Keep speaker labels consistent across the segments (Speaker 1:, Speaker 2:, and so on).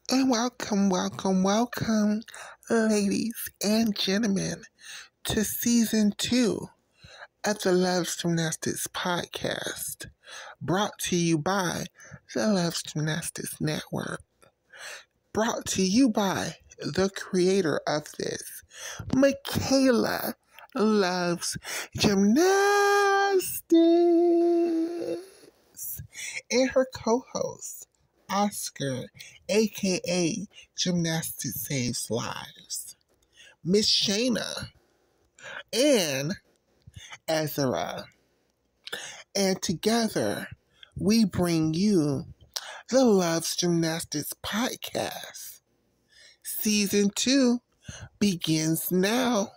Speaker 1: And welcome, ladies and gentlemen, to season 2 of the Loves Gymnastics podcast, brought to you by the Loves Gymnastics Network, brought to you by the creator of this, Michaela Loves Gymnastics, and her co-host, Oscar, aka Gymnastics Saves Lives, Miss Shayna, and Ezra. And together, we bring you the Loves Gymnastics podcast. Season 2 begins now.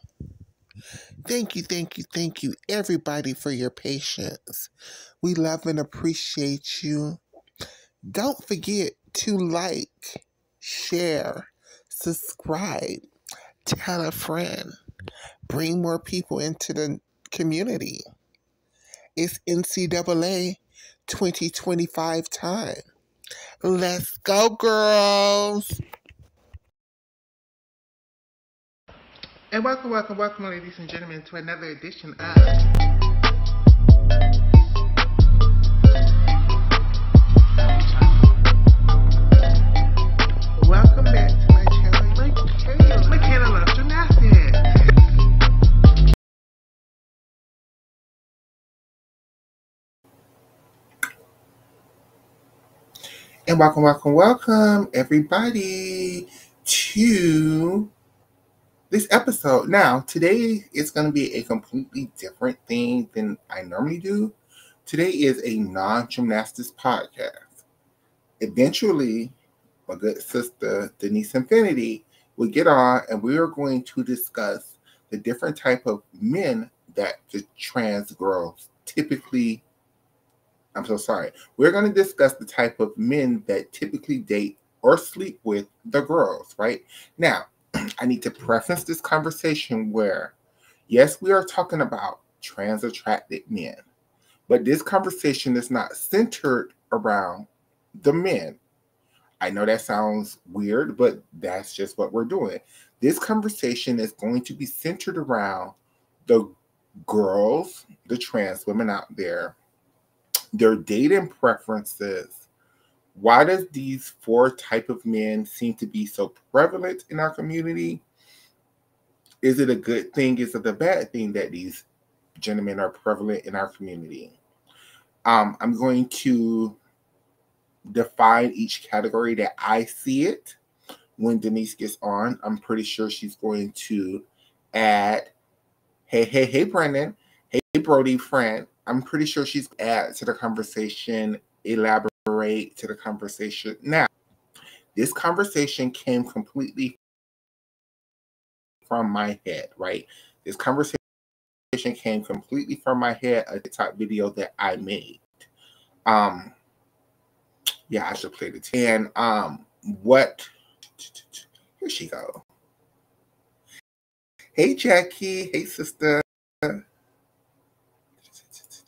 Speaker 1: Thank you, everybody, for your patience. We love and appreciate you. Don't forget to like, share, subscribe, tell a friend, bring more people into the community. It's NCAA 2025 time. Let's go, girls! And welcome, ladies and gentlemen, to another edition of Welcome back to my channel, Michaela Loves Gymnastics. And welcome, everybody, to this episode. Now, today is going to be a completely different thing than I normally do. Today is a non-gymnastics podcast. Eventually, my good sister, Denise Infinity, will get on and we are going to discuss the different type of men that the trans girls typically, we're going to discuss the type of men that typically date or sleep with the girls, right? Now, I need to preface this conversation where, yes, we are talking about trans attracted men, but this conversation is not centered around the men. I know that sounds weird, but that's just what we're doing. This conversation is going to be centered around the girls, the trans women out there, their dating preferences. Why does these 4 type of men seem to be so prevalent in our community? Is it a good thing? Is it a bad thing that these gentlemen are prevalent in our community? I'm going to define each category that I see it. When Denise gets on, I'm pretty sure she's going to add, hey, Brendan, hey, Brody, friend. I'm pretty sure she's add to the conversation, elaborate to the conversation. Now, this conversation came completely from my head, right? This conversation came completely from my head, a TikTok video that I made. Yeah, I should play the tape. And here she go. Hey, Jackie. Hey, sister.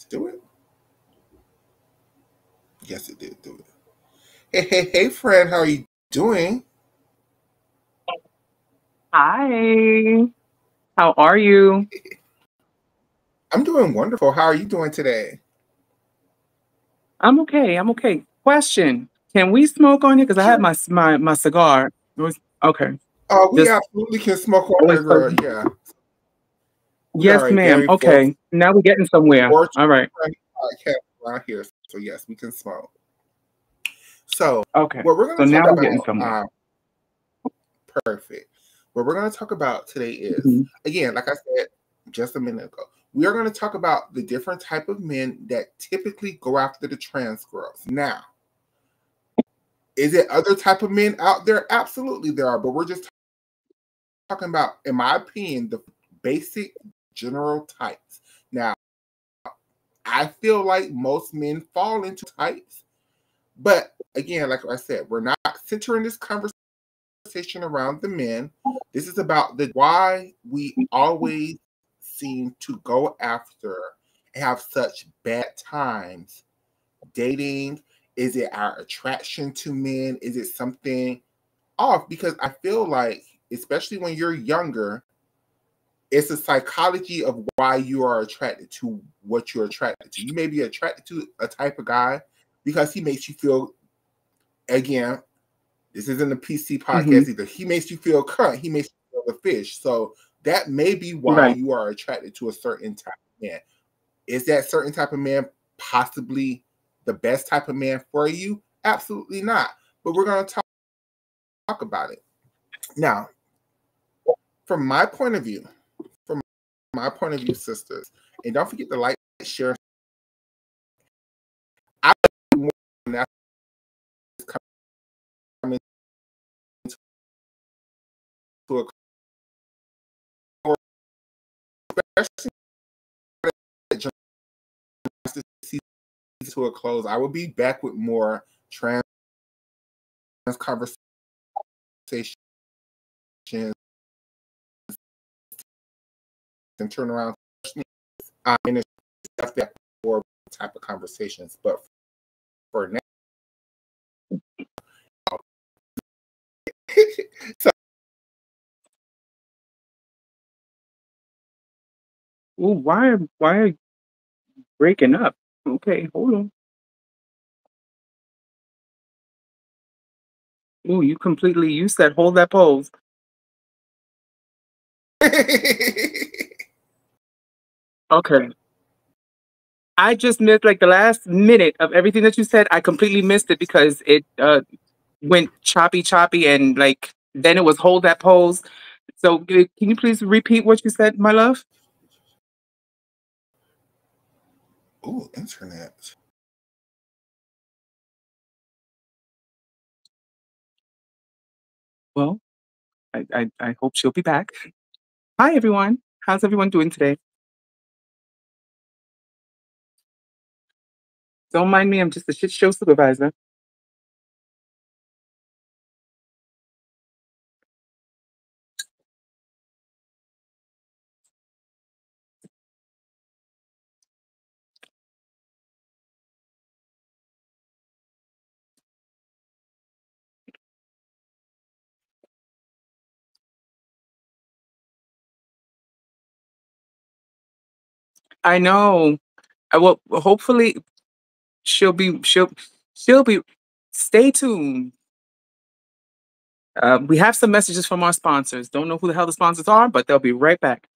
Speaker 1: Do it. Yes, it did do it. Hey, friend. How are you doing?
Speaker 2: Hi. How are you?
Speaker 1: I'm doing wonderful. How are you doing today?
Speaker 2: I'm okay. Question: Can we smoke on here? Because I
Speaker 1: Sure.
Speaker 2: had my cigar. Okay.
Speaker 1: We
Speaker 2: Just
Speaker 1: absolutely can smoke on
Speaker 2: always
Speaker 1: here, girl.
Speaker 2: certain.
Speaker 1: Yeah. We
Speaker 2: Yes,
Speaker 1: are a
Speaker 2: ma'am.
Speaker 1: very
Speaker 2: Okay. Now we're getting somewhere. All right.
Speaker 1: podcast around here. So, yes, we can smoke. So,
Speaker 2: Okay.
Speaker 1: what we're going
Speaker 2: So
Speaker 1: to
Speaker 2: now
Speaker 1: talk
Speaker 2: we're getting somewhere.
Speaker 1: about, perfect. What we're going to talk about today is,
Speaker 2: Mhm.
Speaker 1: again, like I said just a minute ago, we are going to talk about the different type of men that typically go after the trans girls. Now, is it other type of men out there? Absolutely there are, but we're just talking about, in my opinion, the basic general types. Now, I feel like most men fall into types, but again, like I said, we're not centering this conversation around the men. This is about the why we always seem to go after and have such bad times dating. Is it our attraction to men? Is it something off because I feel like, especially when you're younger, it's a psychology of why you are attracted to what you're attracted to. You may be attracted to a type of guy because he makes you feel, again, this isn't a PC
Speaker 2: Mm-hmm.
Speaker 1: podcast either. He makes you feel cunt. He makes you feel the fish. So that may be why
Speaker 2: Right.
Speaker 1: you are attracted to a certain type of man. Is that certain type of man possibly the best type of man for you? Absolutely not. But we're going to talk about it. Now, from my point of view, sisters, and don't forget to like, share. I more than that coming to a core, especially to a close. I will be back with more trans conversations and turn around and stuff that for type of conversations. But for now, so
Speaker 2: Ooh, why are you breaking up? Okay, hold on. Ooh, you said hold that pose. Okay. I just missed like the last minute of everything that you said. I completely missed it because it went choppy and like then it was hold that pose. So can you please repeat what you said, my love?
Speaker 1: oh, internet.
Speaker 2: Well, I hope she'll be back. Hi everyone. How's everyone doing today? Don't mind me, I'm just a shit show supervisor. I know. I will hopefully she'll be stay tuned. We have some messages from our sponsors. Don't know who the hell the sponsors are, but they'll be right back.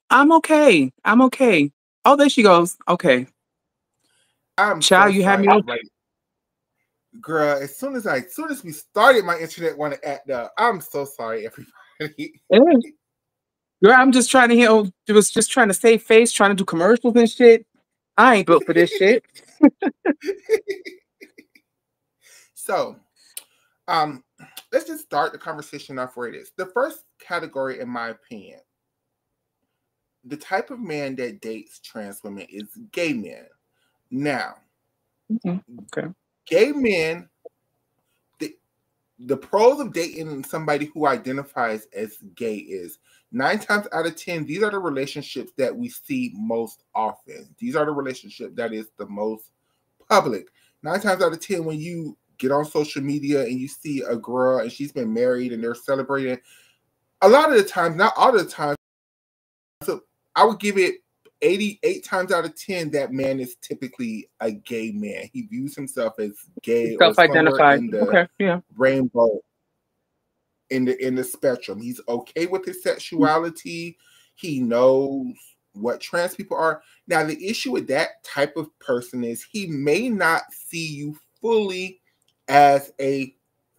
Speaker 2: I'm okay. I'm okay. Oh, there she goes. Okay.
Speaker 1: I'm
Speaker 2: Child,
Speaker 1: so
Speaker 2: you have
Speaker 1: sorry,
Speaker 2: me on.
Speaker 1: everybody. Girl, as soon as we started, my internet want to act up. I'm so sorry, everybody.
Speaker 2: Yeah. Girl, I'm just trying to was just trying to save face, trying to do commercials and shit. I ain't built for this shit.
Speaker 1: So, let's just start the conversation off where it is. The first category, in my opinion, the type of man that dates trans women is gay men. Now,
Speaker 2: Okay.
Speaker 1: gay men, the pros of dating somebody who identifies as gay is 9 times out of 10, these are the relationships that we see most often. These are the relationship that is the most public. 9 times out of 10, when you get on social media and you see a girl and she's been married and they're celebrating, a lot of the times, not all the time, so I would give it 88 times out of 10 that man is typically a gay man. He views himself as gay or somewhere
Speaker 2: Self-identified.
Speaker 1: in the
Speaker 2: Okay, yeah.
Speaker 1: rainbow, in the spectrum. He's okay with his sexuality. He knows what trans people are. Now, the issue with that type of person is he may not see you fully as a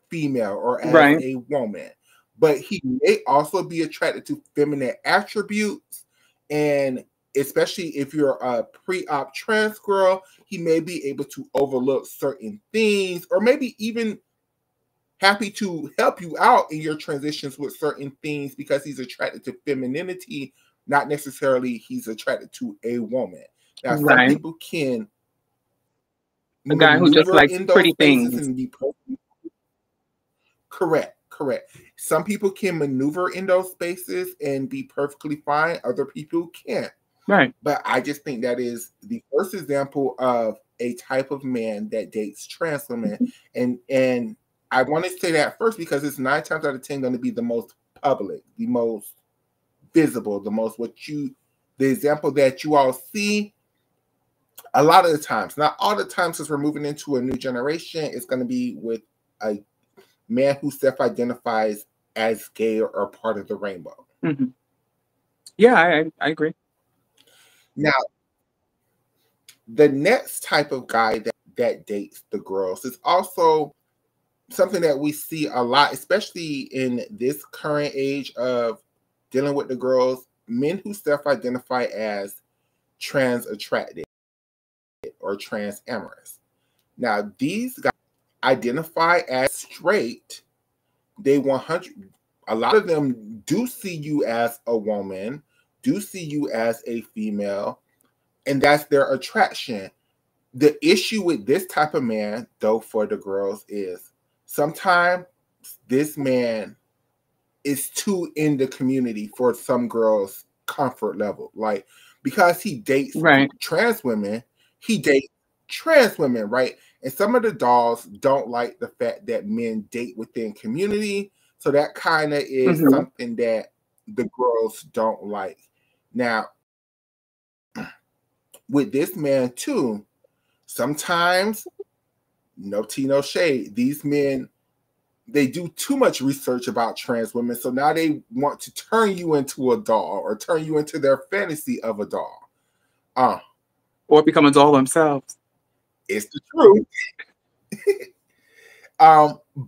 Speaker 1: female or as
Speaker 2: Right.
Speaker 1: a woman, but he may also be attracted to feminine attributes. And especially if you're a pre-op trans girl, he may be able to overlook certain things, or maybe even happy to help you out in your transitions with certain things because he's attracted to femininity, not necessarily he's attracted to a woman. Now, some
Speaker 2: Right.
Speaker 1: people can
Speaker 2: A guy who just
Speaker 1: maneuver
Speaker 2: likes
Speaker 1: in those
Speaker 2: pretty
Speaker 1: spaces
Speaker 2: things.
Speaker 1: and be correct, correct. Some people can maneuver in those spaces and be perfectly fine. Other people can't.
Speaker 2: Right.
Speaker 1: But I just think that is the first example of a type of man that dates trans women. And I want to say that first because it's 9 times out of 10 going to be the most public, the most visible, the most the example that you all see a lot of the times, not all the times, since we're moving into a new generation, it's going to be with a man who self-identifies as gay or part of the rainbow.
Speaker 2: Mm-hmm. Yeah, I agree.
Speaker 1: Now, the next type of guy that dates the girls is also something that we see a lot, especially in this current age of dealing with the girls, men who self-identify as trans attracted or trans amorous. Now, these guys identify as straight. They 100, a lot of them do see you as a woman, do see you as a female, and that's their attraction. The issue with this type of man, though, for the girls is sometimes this man is too in the community for some girls' comfort level. Like, because he dates
Speaker 2: Right.
Speaker 1: trans women, he dates trans women, right? And some of the dolls don't like the fact that men date within community. So that kind of is
Speaker 2: Mm-hmm.
Speaker 1: something that the girls don't like. Now, with this man too, sometimes, no tea, no shade, these men, they do too much research about trans women. So now they want to turn you into a doll or turn you into their fantasy of a doll.
Speaker 2: Or become a doll themselves.
Speaker 1: It's the truth.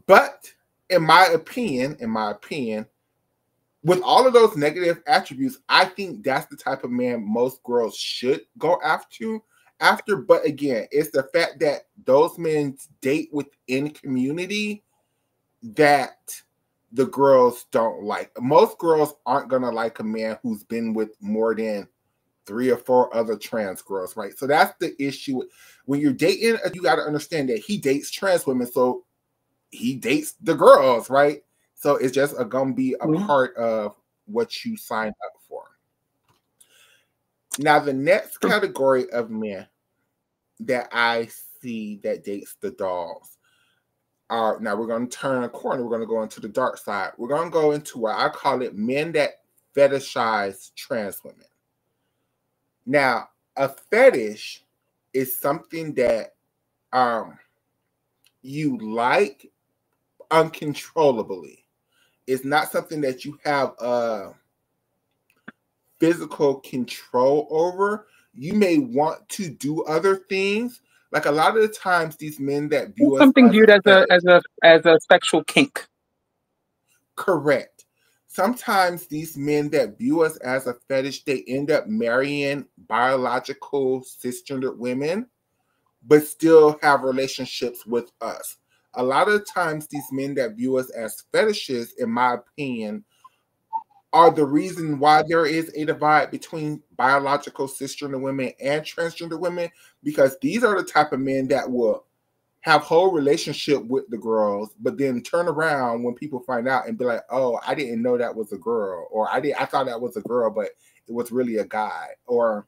Speaker 1: But in my opinion, with all of those negative attributes, I think that's the type of man most girls should go after. But again, it's the fact that those men date within community that the girls don't like. Most girls aren't gonna like a man who's been with more than 3 or 4 other trans girls, right? So that's the issue. When you're dating, you got to understand that he dates trans women, so he dates the girls, right? So it's just gonna be a part of what you signed up for. Now, the next category of men that I see that dates the dolls are, now we're going to turn a corner. We're going to go into the dark side. We're going to go into what I call it men that fetishize trans women. Now, a fetish is something that you like uncontrollably. It's not something that you have physical control over. You may want to do other things. Like a lot of the times, these men that view us
Speaker 2: Something
Speaker 1: as a
Speaker 2: viewed as
Speaker 1: fetish,
Speaker 2: a sexual kink.
Speaker 1: correct. Sometimes these men that view us as a fetish, they end up marrying biological cisgendered women, but still have relationships with us. A lot of times, these men that view us as fetishes, in my opinion, are the reason why there is a divide between biological cisgender women and transgender women, because these are the type of men that will have whole relationship with the girls, but then turn around when people find out and be like, "Oh, I didn't know that was a girl," or I thought that was a girl, but it was really a guy." Or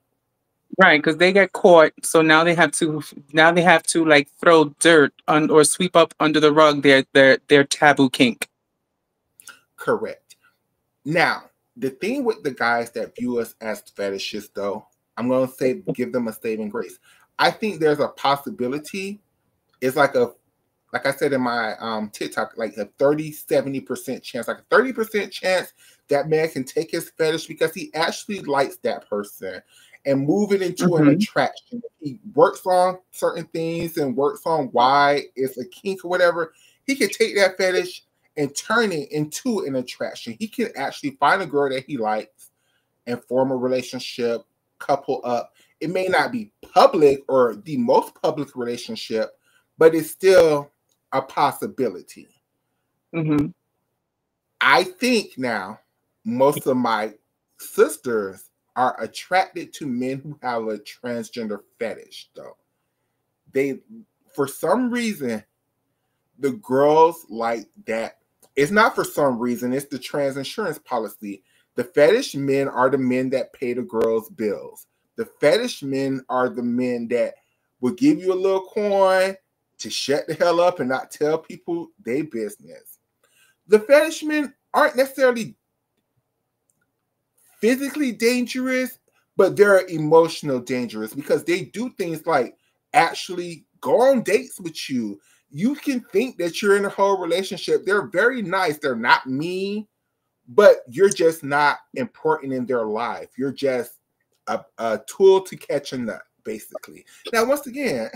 Speaker 2: Right, because they get caught, so now they have to like throw dirt on or sweep up under the rug their taboo kink.
Speaker 1: correct. Now, the thing with the guys that view us as fetishes, though, I'm gonna say give them a saving grace. I think there's a possibility. It's like I said in my TikTok, like a 30-70% chance, like a 30% chance that man can take his fetish because he actually likes that person and move it into an
Speaker 2: Mm-hmm.
Speaker 1: attraction. He works on certain things and works on why it's a kink or whatever. He can take that fetish and turn it into an attraction. He can actually find a girl that he likes and form a relationship, couple up. It may not be public or the most public relationship, but it's still a possibility.
Speaker 2: Mm-hmm.
Speaker 1: I think now most of my sisters are attracted to men who have a transgender fetish, though. They, for some reason, the girls like that. It's not for some reason, it's the trans insurance policy. The fetish men are the men that pay the girls' bills. The fetish men are the men that will give you a little coin to shut the hell up and not tell people their business. The fetish men aren't necessarily physically dangerous, but they're emotional dangerous because they do things like actually go on dates with you. You can think that you're in a whole relationship. They're very nice. They're not mean, but you're just not important in their life. You're just a tool to catch a nut, basically. Now, once again,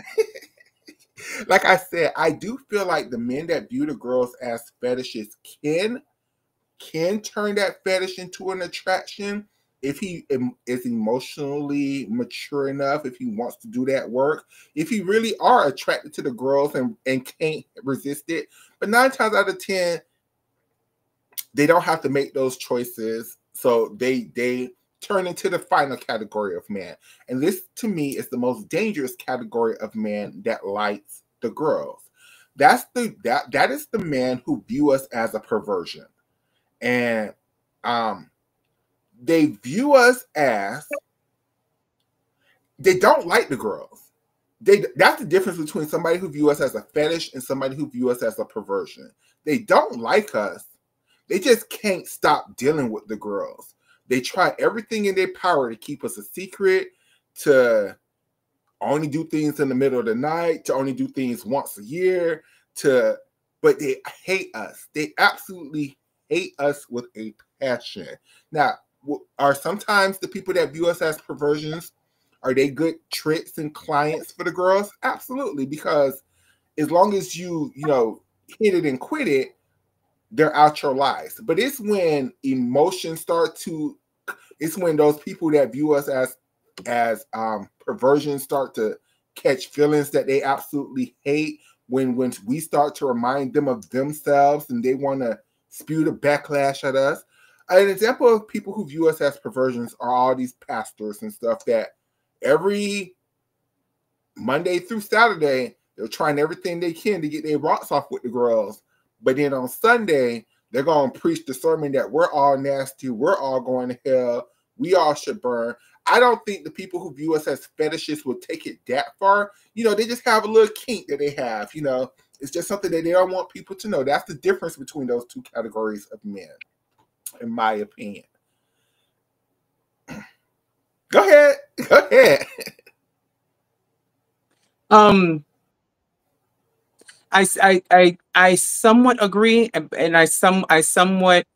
Speaker 1: like I said, I do feel like the men that view the girls as fetishes can turn that fetish into an attraction if he is emotionally mature enough, if he wants to do that work, if he really are attracted to the girls and can't resist it. But 9 times out of 10, they don't have to make those choices. So they turn into the final category of man. And this, to me, is the most dangerous category of man that likes the girls. That is the man who view us as a perversion. And they view us as they don't like the girls. That's the difference between somebody who view us as a fetish and somebody who view us as a perversion. They don't like us. They just can't stop dealing with the girls. They try everything in their power to keep us a secret, to only do things in the middle of the night, to only do things once a year, but they hate us. They absolutely hate us with a passion. Now, are sometimes the people that view us as perversions, are they good tricks and clients for the girls? Absolutely, because as long as you hit it and quit it, they're out your lives. But it's when emotions it's when those people that view us as perversions start to catch feelings that they absolutely hate, when we start to remind them of themselves and they want to spew the backlash at us. An example of people who view us as perversions are all these pastors and stuff that every Monday through Saturday, they're trying everything they can to get their rocks off with the girls. But then on Sunday, they're going to preach the sermon that we're all nasty, we're all going to hell, we all should burn. I don't think the people who view us as fetishes will take it that far. They just have a little kink that they have. It's just something that they don't want people to know. That's the difference between those two categories of men, in my opinion. Go ahead. Go ahead.
Speaker 2: I somewhat agree, and I somewhat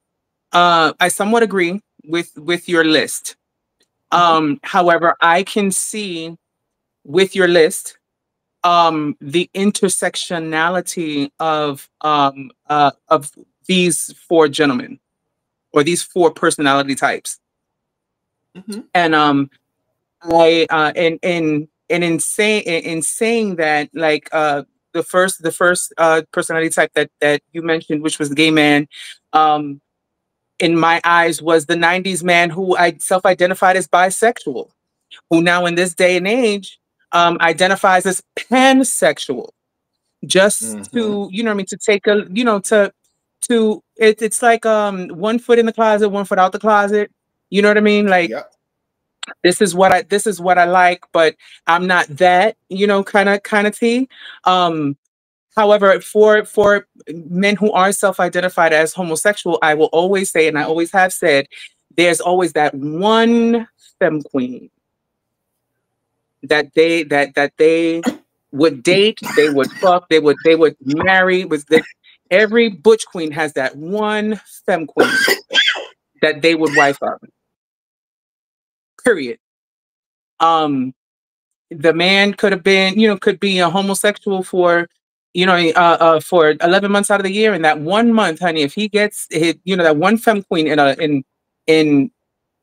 Speaker 2: agree with your list. However, I can see with your list the intersectionality of these 4 gentlemen, or these 4 personality types.
Speaker 1: Mm-hmm.
Speaker 2: And I in saying that, like, the first personality type that you mentioned, which was the gay man, in my eyes was the 90s man who I self-identified as bisexual, who now in this day and age identifies as pansexual, just to, you know what I mean, to take a, it's like 1 foot in the closet, 1 foot out the closet. You know what I mean? Like,
Speaker 1: yep.
Speaker 2: this is what I like, but I'm not that, kind of thing. However, for men who are self-identified as homosexual, I will always say, and I always have said, there's always that one femme queen that they would date, they would fuck, they would marry. Every butch queen has that one femme queen that they would wife up. Period. The man could have been, could be a homosexual for, for 11 months out of the year, and that 1 month, honey, if he gets hit, that one femme queen in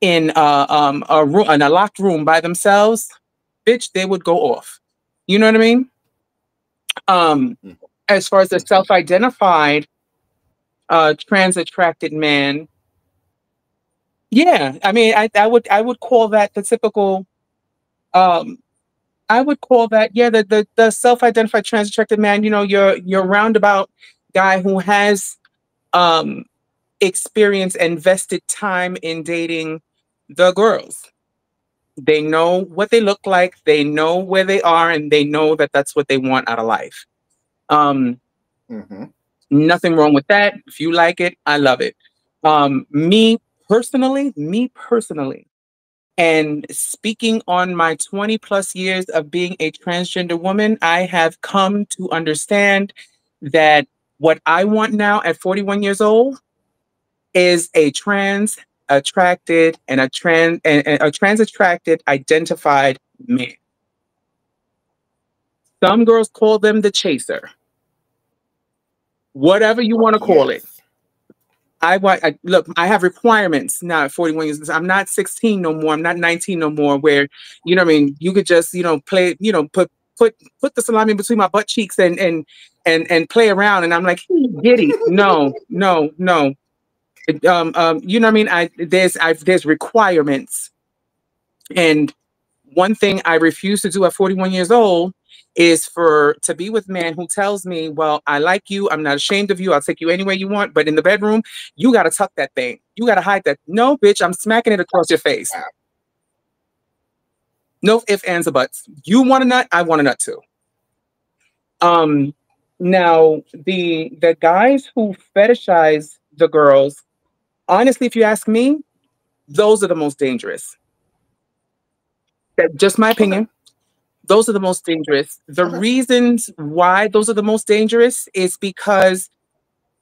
Speaker 2: in a room, in a locked room by themselves, bitch, they would go off. You know what I mean? Um,
Speaker 1: Mm,
Speaker 2: as far as the
Speaker 1: mhm.
Speaker 2: self-identified trans attracted man, yeah, I mean, I would call that the typical. Um, I would call that, yeah, the self-identified trans attracted man. You know, your roundabout guy who has um experience and invested time in dating the girls. They know what they look like, they know where they are, and they know that that's what they want out of life. Um,
Speaker 1: Mhm.
Speaker 2: Nothing wrong with that. If you like it, I love it. Me personally, and speaking on my 20 plus years of being a transgender woman, I have come to understand that what I want now at 41 years old is a trans attracted and a trans attracted identified man. Some girls call them the chaser, whatever you want to call it.
Speaker 1: Yes.
Speaker 2: Look, I have requirements now at 41 years. I'm not 16 no more. I'm not 19 no more, where, you know what I mean, you could just, play, put the salami between my butt cheeks and play around. And I'm like, giddy. No, no, no. You know what I mean? There's requirements. And one thing I refuse to do at 41 years old is to be with a man who tells me, well, I like you, I'm not ashamed of you, I'll take you anywhere you want, but in the bedroom, you got to tuck that thing, you got to hide that. No, bitch, I'm smacking it across your face.
Speaker 1: Wow.
Speaker 2: No ifs, ands, or buts. You want a nut, I want a nut too. um Now, the guys who fetishize the girls, honestly, if you ask me, those are the most dangerous. That's just my
Speaker 1: Okay.
Speaker 2: opinion. Those are the most dangerous. The
Speaker 1: Okay.
Speaker 2: reasons why those are the most dangerous is because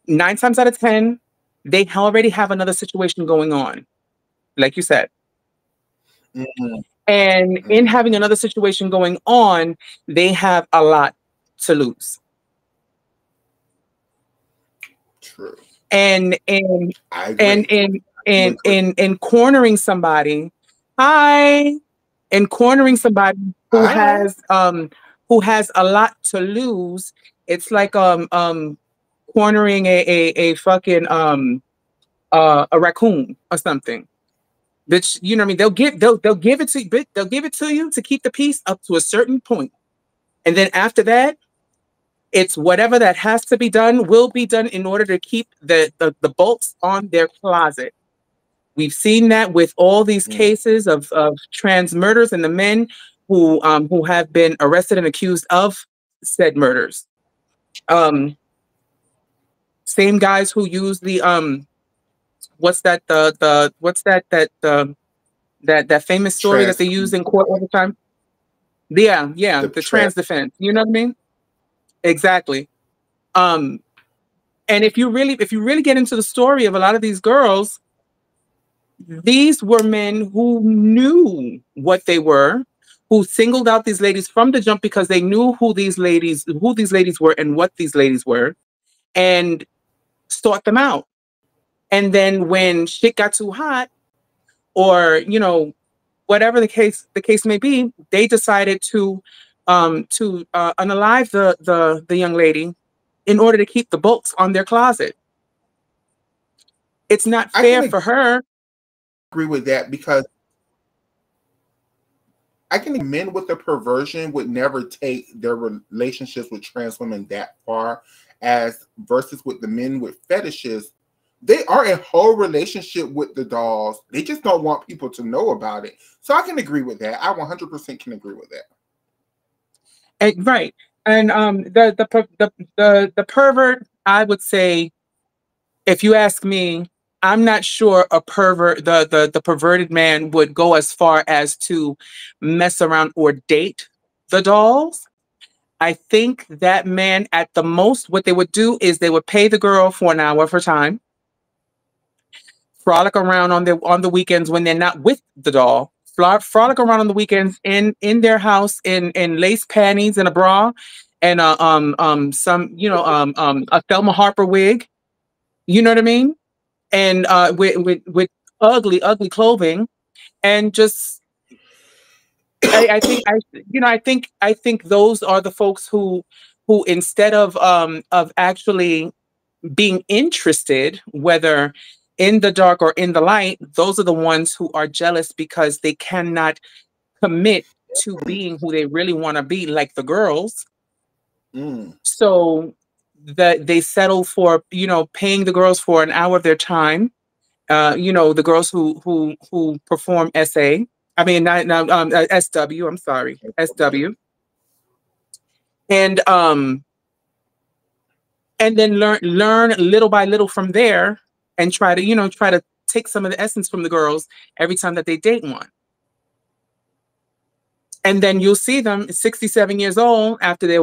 Speaker 2: 9 times out of 10, they already have another situation going on, like you said.
Speaker 1: Mhm.
Speaker 2: And in
Speaker 1: Mhm.
Speaker 2: having another situation going on, they have a lot to lose.
Speaker 1: True.
Speaker 2: And in
Speaker 1: I
Speaker 2: and
Speaker 1: agree.
Speaker 2: in
Speaker 1: I do agree.
Speaker 2: in cornering somebody, hi, and cornering somebody
Speaker 1: Hi.
Speaker 2: who has a lot to lose, it's like cornering a fucking a raccoon or something. Which, you know what I mean, they'll give it to you, they'll give it to you to keep the peace up to a certain point. And then after that, it's whatever that has to be done will be done in order to keep the bolts on their closet. We've seen that with all these
Speaker 1: Mm.
Speaker 2: cases of trans murders and the men who have been arrested and accused of said murders. Um, Same guys who use the what's that the what's that famous story that
Speaker 1: Trans
Speaker 2: they use in court all the time? Yeah, yeah,
Speaker 1: the
Speaker 2: the
Speaker 1: trans.
Speaker 2: trans defense. You know what I mean? Exactly. Um, and if you really get into the story of a lot of these girls, these were men who knew what they were, who singled out these ladies from the jump because they knew who these ladies were and what these ladies were, and sought them out. And then when shit got too hot, or whatever the case may be, they decided to unalive the young lady in order to keep the bolts on their closet. It's not
Speaker 1: I
Speaker 2: fair
Speaker 1: can
Speaker 2: for her.
Speaker 1: agree with that because I can men with a perversion would never take their relationships with trans women that far, as versus with the men with fetishes. They are in whole relationship with the dolls. They just don't want people to know about it. So I can agree with that. I 100% can agree with that.
Speaker 2: Right. And the pervert, I would say, if you ask me, I'm not sure a pervert, the perverted man would go as far as to mess around or date the dolls. I think that man, at the most, what they would do is they would pay the girl for an hour of her time, frolic around on the weekends when they're not with the doll. Frolic around on the weekends in their house in lace panties and a bra, and some, a Thelma Harper wig. You know what I mean? And with ugly, ugly clothing, and just I think I think those are the folks who instead of actually being interested, whether in the dark or in the light, those are the ones who are jealous because they cannot commit to being who they really want to be, like the girls.
Speaker 1: Mm,
Speaker 2: So that they settle for, paying the girls for an hour of their time. The girls who perform SA. I mean, not SW. I'm sorry, SW. And and then learn little by little from there, and try to take some of the essence from the girls every time that they date one. And then you'll see them 67 years old after their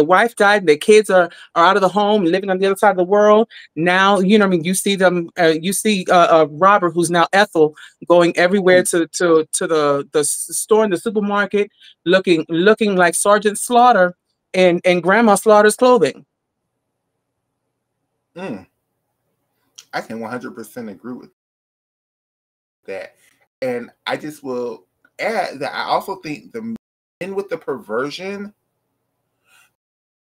Speaker 2: wife died, their kids are out of the home, living on the other side of the world. Now, I mean, you see them, you see Robert, who's now Ethel, going everywhere
Speaker 1: mm,
Speaker 2: to the store and the supermarket, looking like Sergeant Slaughter in Grandma Slaughter's clothing.
Speaker 1: mm. I can 100% agree with that. And I just will add that I also think the men with the perversion,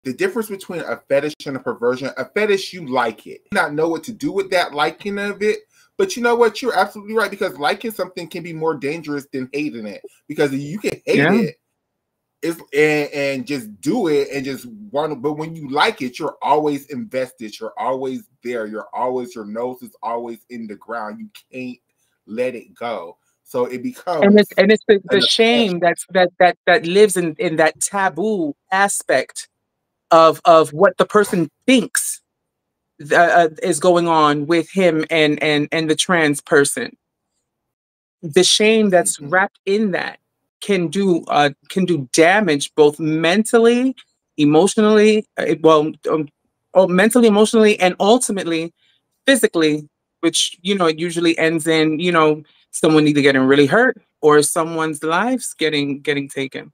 Speaker 1: the difference between a fetish and a perversion, a fetish, you like it. You not know what to do with that liking of it. But you know what? You're absolutely right, because liking something can be more dangerous than hating it. Because you can hate
Speaker 2: Yeah.
Speaker 1: it and just do it and just want to, but when you like it, you're always invested. You're always there. Your nose is always in the ground. You can't let it go. So it
Speaker 2: And it's
Speaker 1: becomes
Speaker 2: and it's the
Speaker 1: an
Speaker 2: shame that lives in that taboo aspect of what the person thinks is going on with him and the trans person. The shame that's
Speaker 1: mhm,
Speaker 2: wrapped in that can do damage both mentally, emotionally, mentally, emotionally, and ultimately physically, which it usually ends in someone either getting really hurt or someone's lives getting taken.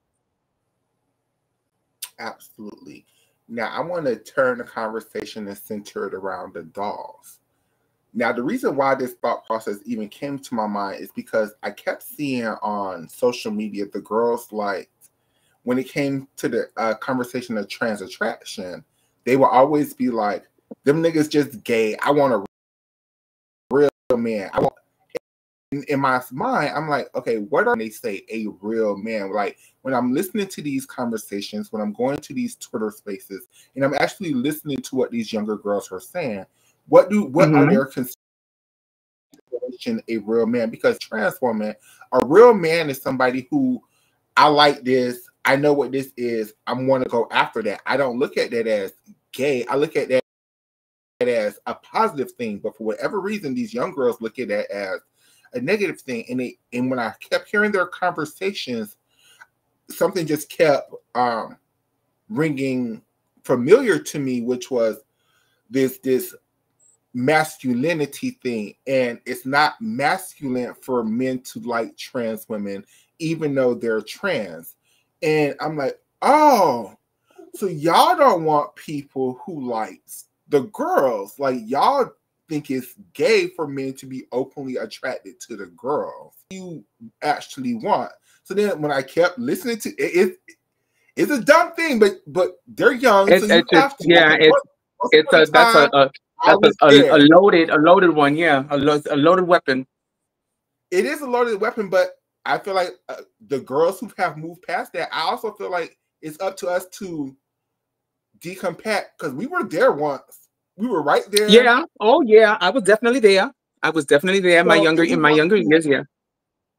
Speaker 1: absolutely. Now I want to turn the conversation and center it around the dolls. Now, the reason why this thought process even came to my mind is because I kept seeing on social media the girls, like, when it came to the conversation of trans attraction, they will always be like, them niggas just gay. I want a real man. In my mind, I'm like, okay, what are they say a real man? Like, when I'm listening to these conversations, when I'm going to these Twitter spaces, and I'm actually listening to what these younger girls are saying, what are
Speaker 2: Hmm.
Speaker 1: their a real man? Because trans woman, a real man is somebody who, I like this, I know what this is, I want to go after that. I don't look at that as gay. I look at that as a positive thing. But for whatever reason, these young girls look at that as a negative thing. And when I kept hearing their conversations, something just kept ringing familiar to me, which was this masculinity thing. And it's not masculine for men to like trans women, even though they're trans. And I'm like, oh, so y'all don't want people who likes the girls. Like, y'all think it's gay for men to be openly attracted to the girls you actually want. So then when I kept listening to it's a dumb thing, but they're young, so you
Speaker 2: It's just,
Speaker 1: have to.
Speaker 2: yeah,
Speaker 1: Once
Speaker 2: it's
Speaker 1: upon a
Speaker 2: a that's
Speaker 1: time, I was
Speaker 2: a
Speaker 1: there.
Speaker 2: loaded one, yeah, a loaded weapon.
Speaker 1: It is a loaded weapon, but I feel like the girls who have moved past that, I also feel like it's up to us to decompact, because we were there once. We were right there.
Speaker 2: Yeah. Oh yeah. I was definitely there. I was definitely there in my
Speaker 1: So
Speaker 2: younger
Speaker 1: if we
Speaker 2: in my
Speaker 1: want
Speaker 2: younger
Speaker 1: to,
Speaker 2: years. Yeah.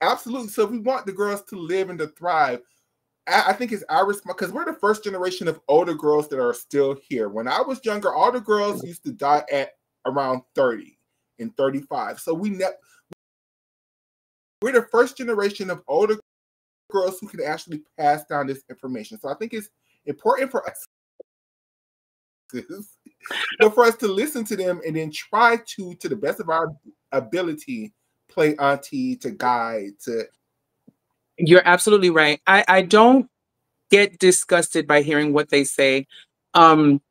Speaker 1: absolutely. So if we want the girls to live and to thrive, I think it's our response, because we're the first generation of older girls that are still here. When I was younger, all the girls used to die at around 30 and 35. So we're the first generation of older girls who can actually pass down this information. So I think it's important for us, but for us to listen to them and then try to the best of our ability, play auntie, to guide, to
Speaker 2: You're absolutely right. I don't get disgusted by hearing what they say. Um,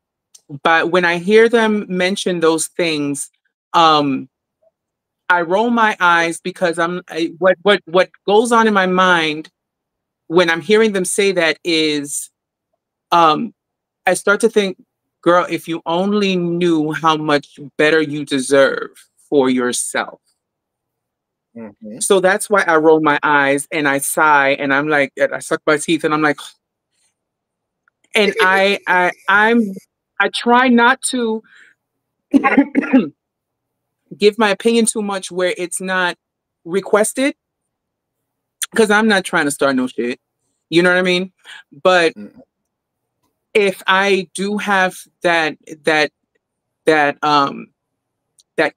Speaker 2: but when I hear them mention those things, um, I roll my eyes because what goes on in my mind when I'm hearing them say that is, um, I start to think, girl, if you only knew how much better you deserve for yourself.
Speaker 1: Mm-hmm.
Speaker 2: So that's why I roll my eyes and I sigh and I'm like, and I suck my teeth and I'm like, and I try not to give my opinion too much where it's not requested because I'm not trying to start no shit. You know what I mean? But
Speaker 1: Mm-hmm.
Speaker 2: if I do have that that that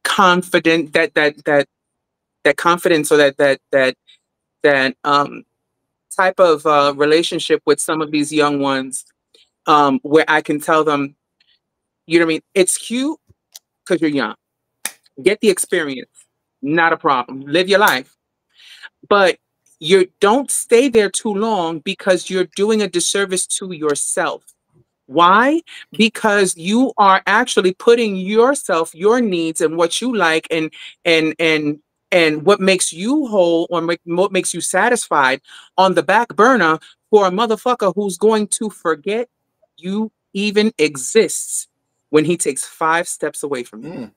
Speaker 2: confident that confidence or that type of relationship with some of these young ones, where I can tell them, you know what I mean? It's cute because you're young. Get the experience. Not a problem. Live your life. But you don't stay there too long because you're doing a disservice to yourself. Why? Because you are actually putting yourself, your needs, and what you like, and and and what makes you whole or what makes you satisfied on the back burner for a motherfucker who's going to forget you even exists when he takes 5 steps away from you.
Speaker 1: Mm.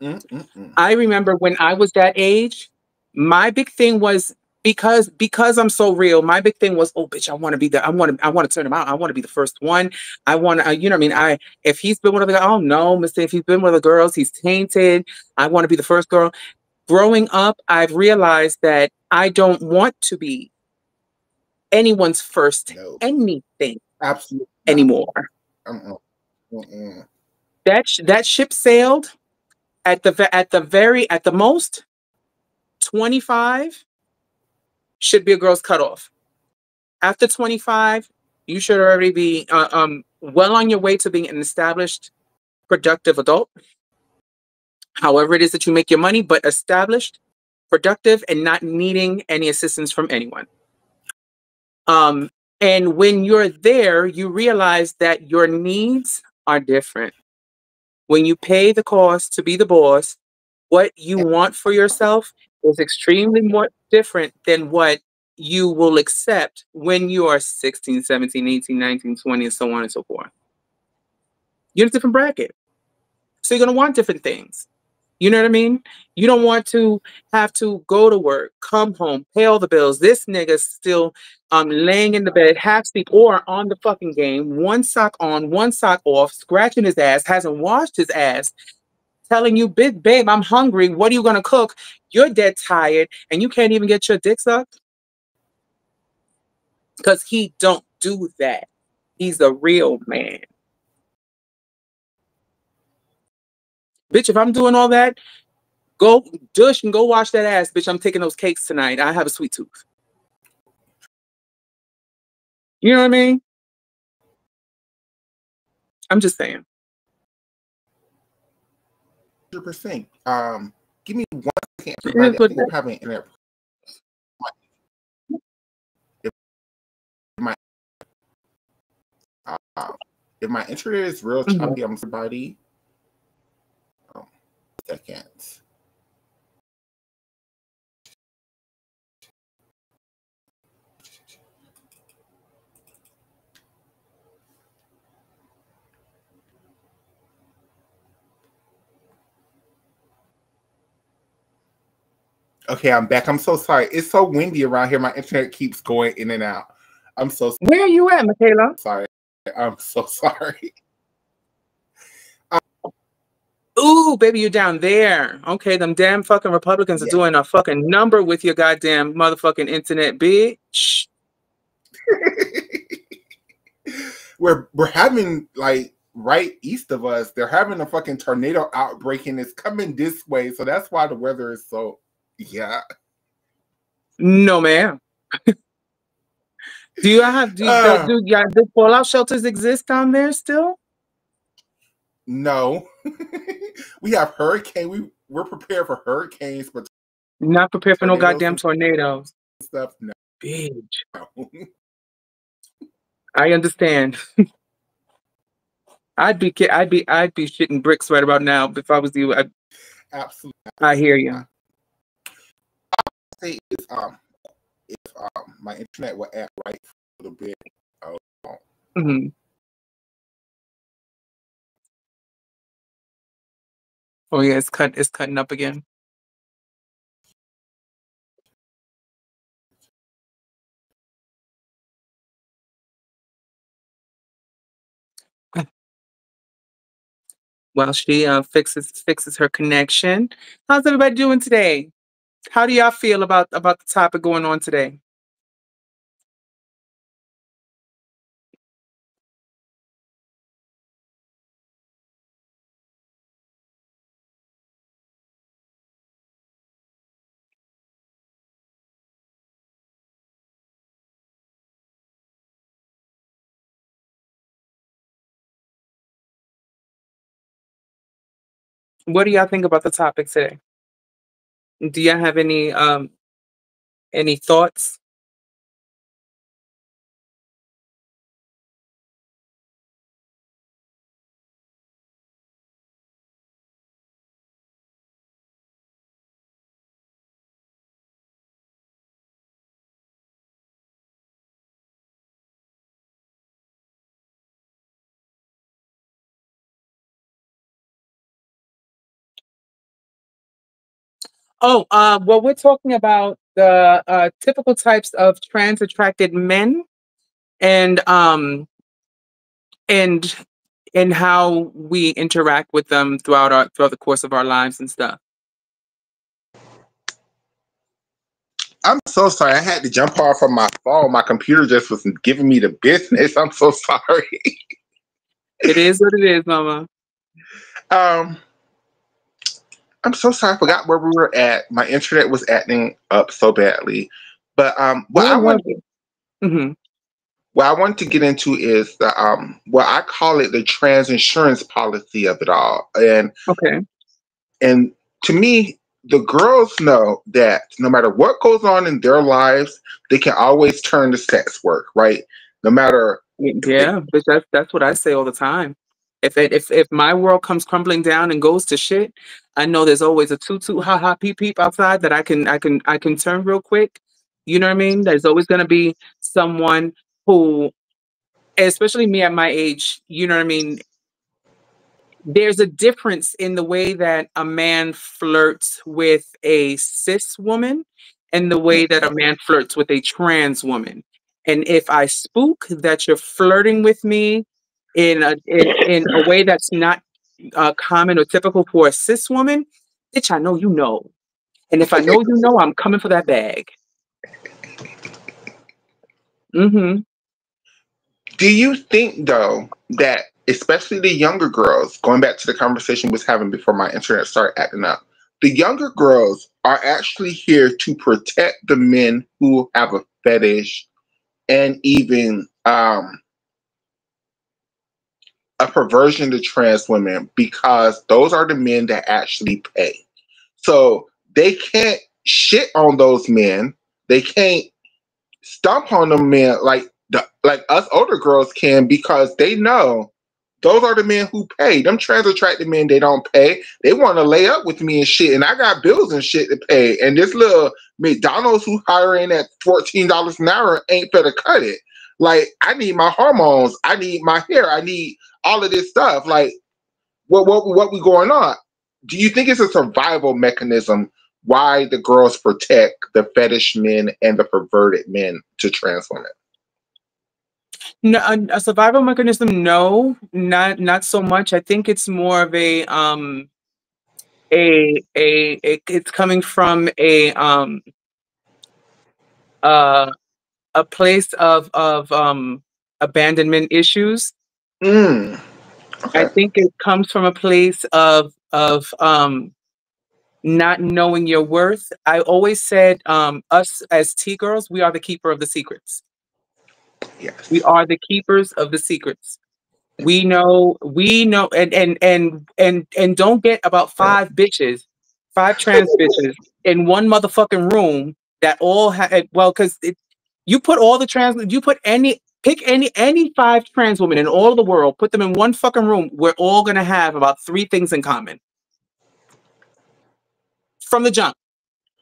Speaker 1: Mm-mm-mm.
Speaker 2: I remember when I was that age, my big thing was because I'm so real. My big thing was, oh, bitch, I want to turn him out. I want to be the first one. I want to, you know, what I mean, if he's been with other guys, oh no, Mister, if he's been with other girls, he's tainted. I want to be the first girl. Growing up, I've realized that I don't want to be anyone's first
Speaker 1: No,
Speaker 2: anything
Speaker 1: absolutely not.
Speaker 2: anymore.
Speaker 1: Mm-mm. Mm-mm.
Speaker 2: That ship sailed at the most 25 should be a girl's cutoff. After 25, you should already be well on your way to being an established, productive adult. However, it is that you make your money, but established, productive, and not needing any assistance from anyone. Um, and when you're there, you realize that your needs are different. When you pay the cost to be the boss, what you want for yourself is extremely more different than what you will accept when you are 16, 17, 18, 19, 20, and so on and so forth. You're in a different bracket. So you're going to want different things. You know what I mean? You don't want to have to go to work, come home, pay all the bills. This nigga's still laying in the bed, half asleep, or on the fucking game, one sock on, one sock off, scratching his ass, hasn't washed his ass, telling you, big babe, I'm hungry. What are you gonna cook? You're dead tired, and you can't even get your dick sucked because he don't do that. He's a real man, bitch. If I'm doing all that, go dush and go wash that ass, bitch. I'm taking those cakes tonight. I have a sweet tooth. You know what I mean? I'm just saying.
Speaker 1: 100%. Give me 1 second,
Speaker 2: It
Speaker 1: everybody.
Speaker 2: is
Speaker 1: I
Speaker 2: what
Speaker 1: think I'm having internet. If my uh, if my internet is real
Speaker 2: Mhm.
Speaker 1: choppy, I'm somebody. Um, Seconds. Okay, I'm back. I'm so sorry. It's so windy around here. My internet keeps going in and out. I'm so
Speaker 2: Where are you at, Michaela?
Speaker 1: sorry. I'm so sorry.
Speaker 2: Ooh, baby, you're down there. Okay, them damn fucking Republicans are
Speaker 1: Yeah.
Speaker 2: doing a fucking number with your goddamn motherfucking internet, bitch.
Speaker 1: We're having like right east of us, they're having a fucking tornado outbreak and it's coming this way. So that's why the weather is so yeah.
Speaker 2: No, ma'am. Do you have
Speaker 1: Uh
Speaker 2: do fallout shelters exist down there still?
Speaker 1: no. We have hurricane. We're prepared for hurricanes, but
Speaker 2: Not prepared for no
Speaker 1: tornadoes
Speaker 2: goddamn
Speaker 1: and
Speaker 2: tornadoes.
Speaker 1: stuff, no.
Speaker 2: Bitch. I understand. I'd be shitting bricks right about now if I was you.
Speaker 1: Absolutely.
Speaker 2: I hear you.
Speaker 1: Say is if my internet will act right for a little bit. Oh,
Speaker 2: Mm-hmm. Oh yeah, it's cutting up again. While she fixes her connection. How's everybody doing today? How do y'all feel about the topic going on today? What do y'all think about the topic today? Do y'all have any thoughts? Oh, well, we're talking about the typical types of trans attracted men and and and how we interact with them throughout the course of our lives and stuff.
Speaker 1: I'm so sorry. I had to jump off of my phone. My computer just was giving me the business. I'm so sorry.
Speaker 2: It is what it is, Mama.
Speaker 1: um, I'm so sorry. I forgot where we were at. My internet was acting up so badly. But
Speaker 2: Where was it? Mm-hmm.
Speaker 1: what I wanted to get into is the what I call it the trans insurance policy of it all.
Speaker 2: Okay.
Speaker 1: And to me, the girls know that no matter what goes on in their lives, they can always turn to sex work, right? No matter if they
Speaker 2: Yeah, but that's what I say all the time. If my world comes crumbling down and goes to shit, I know there's always a toot toot ha ha peep peep outside that I can turn real quick. You know what I mean? There's always gonna be someone who, especially me at my age, you know what I mean? There's a difference in the way that a man flirts with a cis woman and the way that a man flirts with a trans woman. And if I spook that you're flirting with me in a way that's not common or typical for a cis woman, bitch, I know you know. And if I know you know, I'm coming for that bag. Mm-hmm.
Speaker 1: do you think though that especially the younger girls, going back to the conversation we was having before my internet started acting up, the younger girls are actually here to protect the men who have a fetish and even a perversion to trans women because those are the men that actually pay. So they can't shit on those men. They can't stomp on them men like us older girls can because they know those are the men who pay. Them trans attracted men, they don't pay. They want to lay up with me and shit, and I got bills and shit to pay. And this little McDonald's who hiring at $14 an hour ain't better cut it. Like I need my hormones, I need my hair, I need all of this stuff. Like what we going on? Do you think it's a survival mechanism why the girls protect the fetish men and the perverted men to trans women?
Speaker 2: No, a survival mechanism, no, not so much. I think it's more of it's coming from uh a place of abandonment issues.
Speaker 1: Mm,
Speaker 2: I
Speaker 1: okay.
Speaker 2: think it comes from a place of not knowing your worth. I always said, us as T girls, we are the keeper of the secrets. We
Speaker 1: Yes.
Speaker 2: are the keepers of the secrets. We know, and don't get about five trans bitches in one motherfucking room that all have, well, because you put all the trans, you put pick any five trans women in all of the world, put them in one fucking room, we're all gonna have about three things in common. from the jump.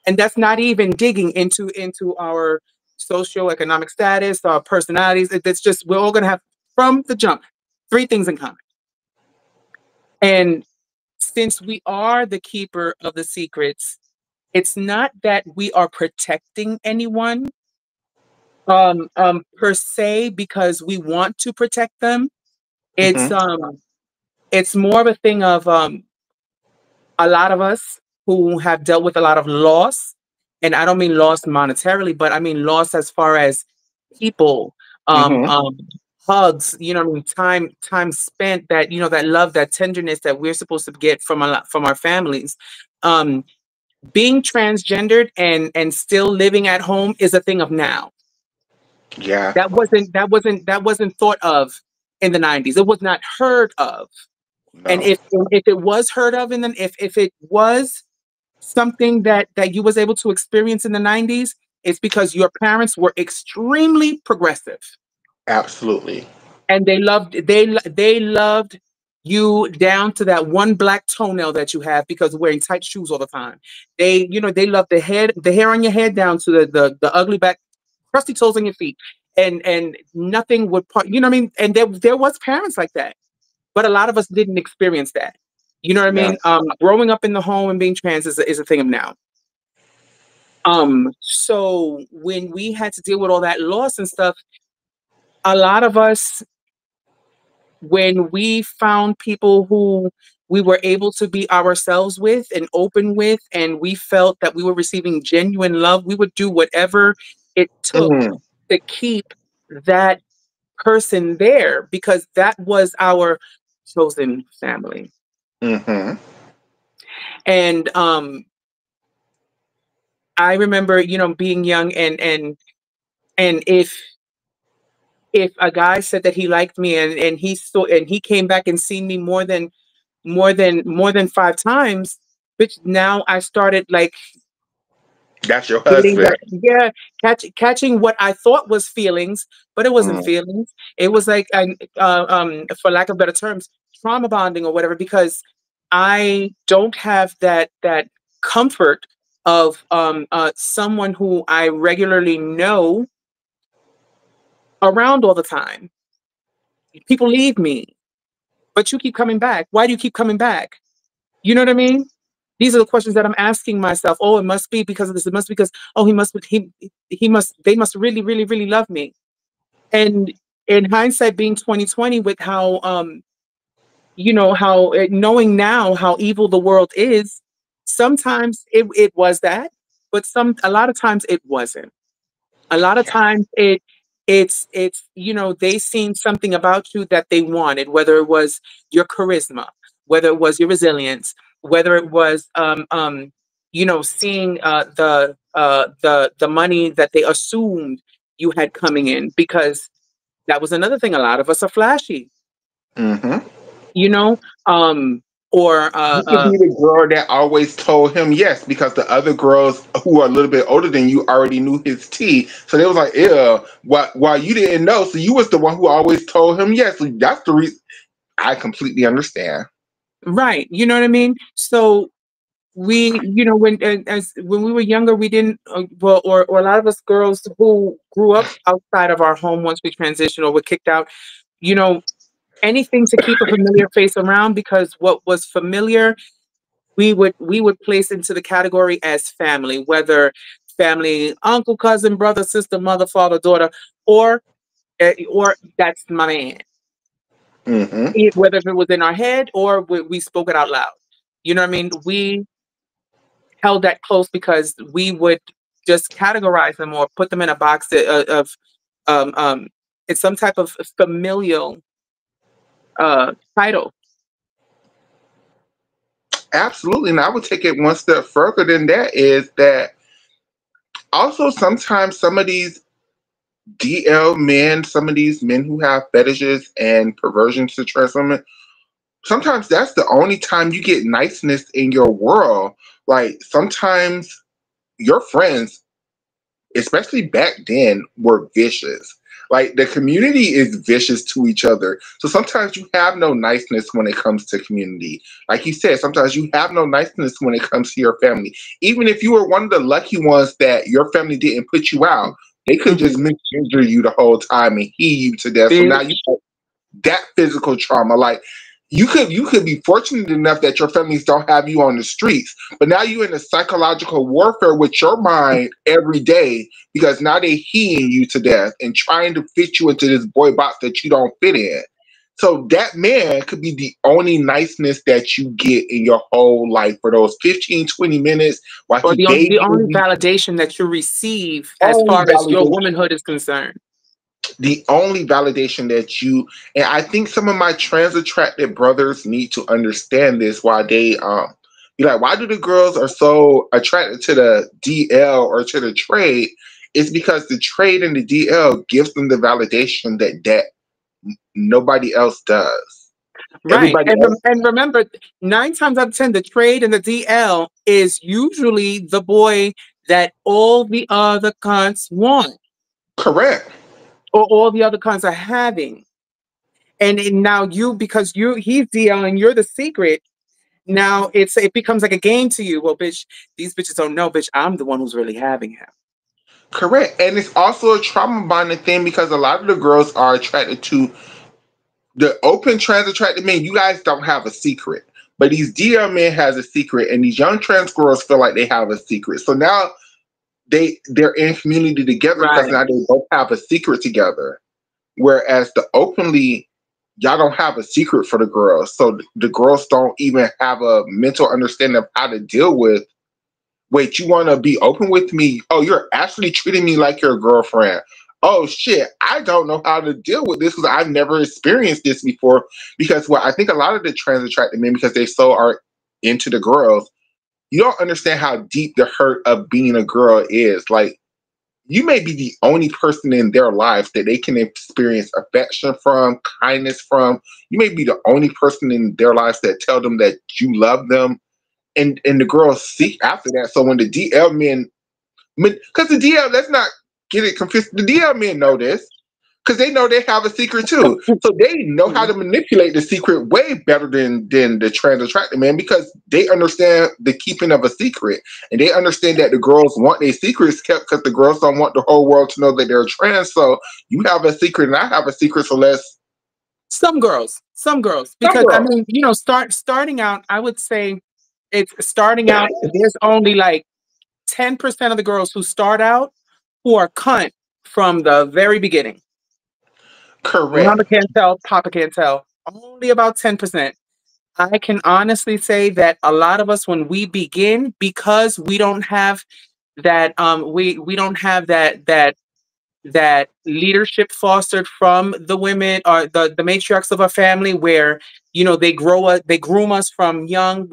Speaker 2: And that's not even digging into our socioeconomic status, our personalities. It's just we're all gonna have from the jump three things in common. And since we are the keeper of the secrets, it's not that we are protecting anyone per se because we want to protect them. It's
Speaker 1: Mm-hmm.
Speaker 2: um it's more of a thing of a lot of us who have dealt with a lot of loss, and I don't mean loss monetarily, but I mean loss as far as people, um,
Speaker 1: Mm-hmm.
Speaker 2: um, hugs, you know, what I mean, time spent, that you know, that love, that tenderness that we're supposed to get from a lot from our families. Um, being transgendered and still living at home is a thing of now.
Speaker 1: Yeah.
Speaker 2: That wasn't thought of in the 90s. It was not heard of. And
Speaker 1: No.
Speaker 2: if it was heard of, and then if it was something that you was able to experience in the 90s, it's because your parents were extremely progressive,
Speaker 1: Absolutely.
Speaker 2: and they loved you down to that one black toenail that you have because of wearing tight shoes all the time. They love the hair on your head down to the ugly back crusty toes on your feet, and nothing would part, you know what I mean? And there was parents like that, but a lot of us didn't experience that. You know what I
Speaker 1: No.
Speaker 2: mean? Growing up in the home and being trans is a thing of now. So when we had to deal with all that loss and stuff, a lot of us, when we found people who we were able to be ourselves with and open with, and we felt that we were receiving genuine love, we would do whatever it took
Speaker 1: Mm-hmm.
Speaker 2: to keep that person there because that was our chosen family.
Speaker 1: Mm-hmm.
Speaker 2: And I remember, being young, and if a guy said that he liked me, and he came back and seen me more than 5 times, which now I started like
Speaker 1: That's your
Speaker 2: getting
Speaker 1: husband.
Speaker 2: that, yeah, catching what I thought was feelings, but it wasn't
Speaker 1: Mm.
Speaker 2: feelings. It was like, for lack of better terms, trauma bonding or whatever, because I don't have that comfort of someone who I regularly know around all the time. People leave me, but you keep coming back. Why do you keep coming back? You know what I mean? These are the questions that I'm asking myself. Oh, it must be because of this. It must be because, oh, they must really, really, really love me. And in hindsight, being 2020, with how knowing now how evil the world is, sometimes it was that, but a lot of times it wasn't. A lot of
Speaker 1: Yeah.
Speaker 2: times it's they seen something about you that they wanted, whether it was your charisma, whether it was your resilience, whether it was seeing the money that they assumed you had coming in, because that was another thing. A lot of us are flashy,
Speaker 1: Mm-hmm.
Speaker 2: you know um or
Speaker 1: You could be the girl that always told him yes because the other girls who are a little bit older than you already knew his tea. So they was like, "Ew." While you didn't know, so you was the one who always told him yes. So that's the reason. I completely understand.
Speaker 2: right, you know what I mean? So we, when we were younger, we didn't, well, or a lot of us girls who grew up outside of our home, once we transitioned or were kicked out, you know anything to keep a familiar face around, because what was familiar, we would place into the category as family, whether family, uncle, cousin, brother, sister, mother, father, daughter, or that's my man.
Speaker 1: Mm-hmm.
Speaker 2: Whether if it was in our head or we spoke it out loud. You know what I mean? We held that close because we would just categorize them or put them in a box of um, um, it's some type of familial title.
Speaker 1: Absolutely, and I would take it one step further than that. Is that also sometimes some of these DL men, some of these men who have fetishes and perversions to trans women, sometimes that's the only time you get niceness in your world. Like sometimes your friends, especially back then, were vicious. Like the community is vicious to each other. So sometimes you have no niceness when it comes to community. Like you said, sometimes you have no niceness when it comes to your family. Even if you were one of the lucky ones that your family didn't put you out, they could just
Speaker 2: Mhm.
Speaker 1: misgender you the whole time and heat you to death. So now you
Speaker 2: Bitch.
Speaker 1: have that physical trauma. Like you could be fortunate enough that your families don't have you on the streets, but now you're in a psychological warfare with your mind every day because now they heating you to death and trying to fit you into this boy box that you don't fit in. So that man could be the only niceness that you get in your whole life for those 15, 20 minutes while
Speaker 2: Or
Speaker 1: he
Speaker 2: the
Speaker 1: babying
Speaker 2: only
Speaker 1: you.
Speaker 2: validation that you receive as
Speaker 1: Only
Speaker 2: far as your
Speaker 1: validation.
Speaker 2: womanhood is concerned.
Speaker 1: The only validation that you, and I think some of my trans attracted brothers need to understand this, why they be like, why do the girls are so attracted to the DL or to the trade? It's because the trade and the DL gives them the validation that nobody else does.
Speaker 2: Right.
Speaker 1: Everybody else.
Speaker 2: And remember, 9 times out of 10, the trade and the DL is usually the boy that all the other cunts want,
Speaker 1: Correct.
Speaker 2: or all the other cunts are having. And now because he's DL and you're the secret, now it becomes like a game to you. Well, bitch, these bitches don't know, bitch, I'm the one who's really having him.
Speaker 1: Correct. And it's also a trauma bonding thing because a lot of the girls are attracted to the open trans attracted men. You guys don't have a secret, but these DL men has a secret, and these young trans girls feel like they have a secret. So now they're in community together because
Speaker 2: Right.
Speaker 1: now they both have a secret together. Whereas the openly, y'all don't have a secret for the girls, so the girls don't even have a mental understanding of how to deal with. Wait, you want to be open with me? Oh, you're actually treating me like your girlfriend. Oh shit, I don't know how to deal with this because I've never experienced this before. Because what I think a lot of the trans attracted men, because they so are into the girls, you don't understand how deep the hurt of being a girl is. Like you may be the only person in their lives that they can experience affection from, kindness from. You may be the only person in their lives that tell them that you love them, and the girls seek after that. So when the DL men, because the DL, let's not get it confused. The DL men know this because they know they have a secret too. So they know how to manipulate the secret way better than the trans attracted man because they understand the keeping of a secret and they understand that the girls want their secrets kept because the girls don't want the whole world to know that they're trans. So you have a secret and I have a secret. So let's
Speaker 2: Some girls,
Speaker 1: some
Speaker 2: because I
Speaker 1: girls.
Speaker 2: mean, starting out, I would say it's starting out. There's only like 10% of the girls who start out who are cunt from the very beginning.
Speaker 1: Correct.
Speaker 2: Mama can't tell, Papa can't tell. Only about 10%. I can honestly say that a lot of us, when we begin, because we don't have we don't have that leadership fostered from the women or the matriarchs of our family, where they groom us from young.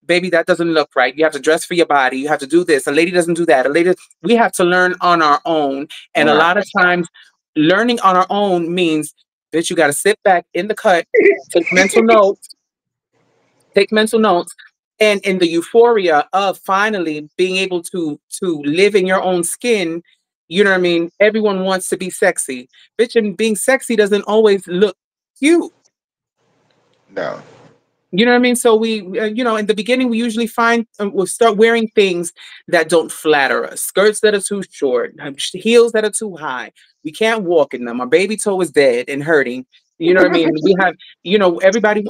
Speaker 2: Baby, that doesn't look right, you have to dress for your body, you have to do this, a lady doesn't do that, a lady, we have to learn on our own. And
Speaker 1: On
Speaker 2: a
Speaker 1: our
Speaker 2: lot of times learning on our own means that you got to sit back in the cut, take mental notes, take mental notes. And in the euphoria of finally being able to live in your own skin, you know what I mean, everyone wants to be sexy, bitch, and being sexy doesn't always look cute.
Speaker 1: no.
Speaker 2: You know what I mean? So in the beginning, we usually we'll start wearing things that don't flatter us. Skirts that are too short, heels that are too high. We can't walk in them. Our baby toe is dead and hurting. You know what I mean? We have,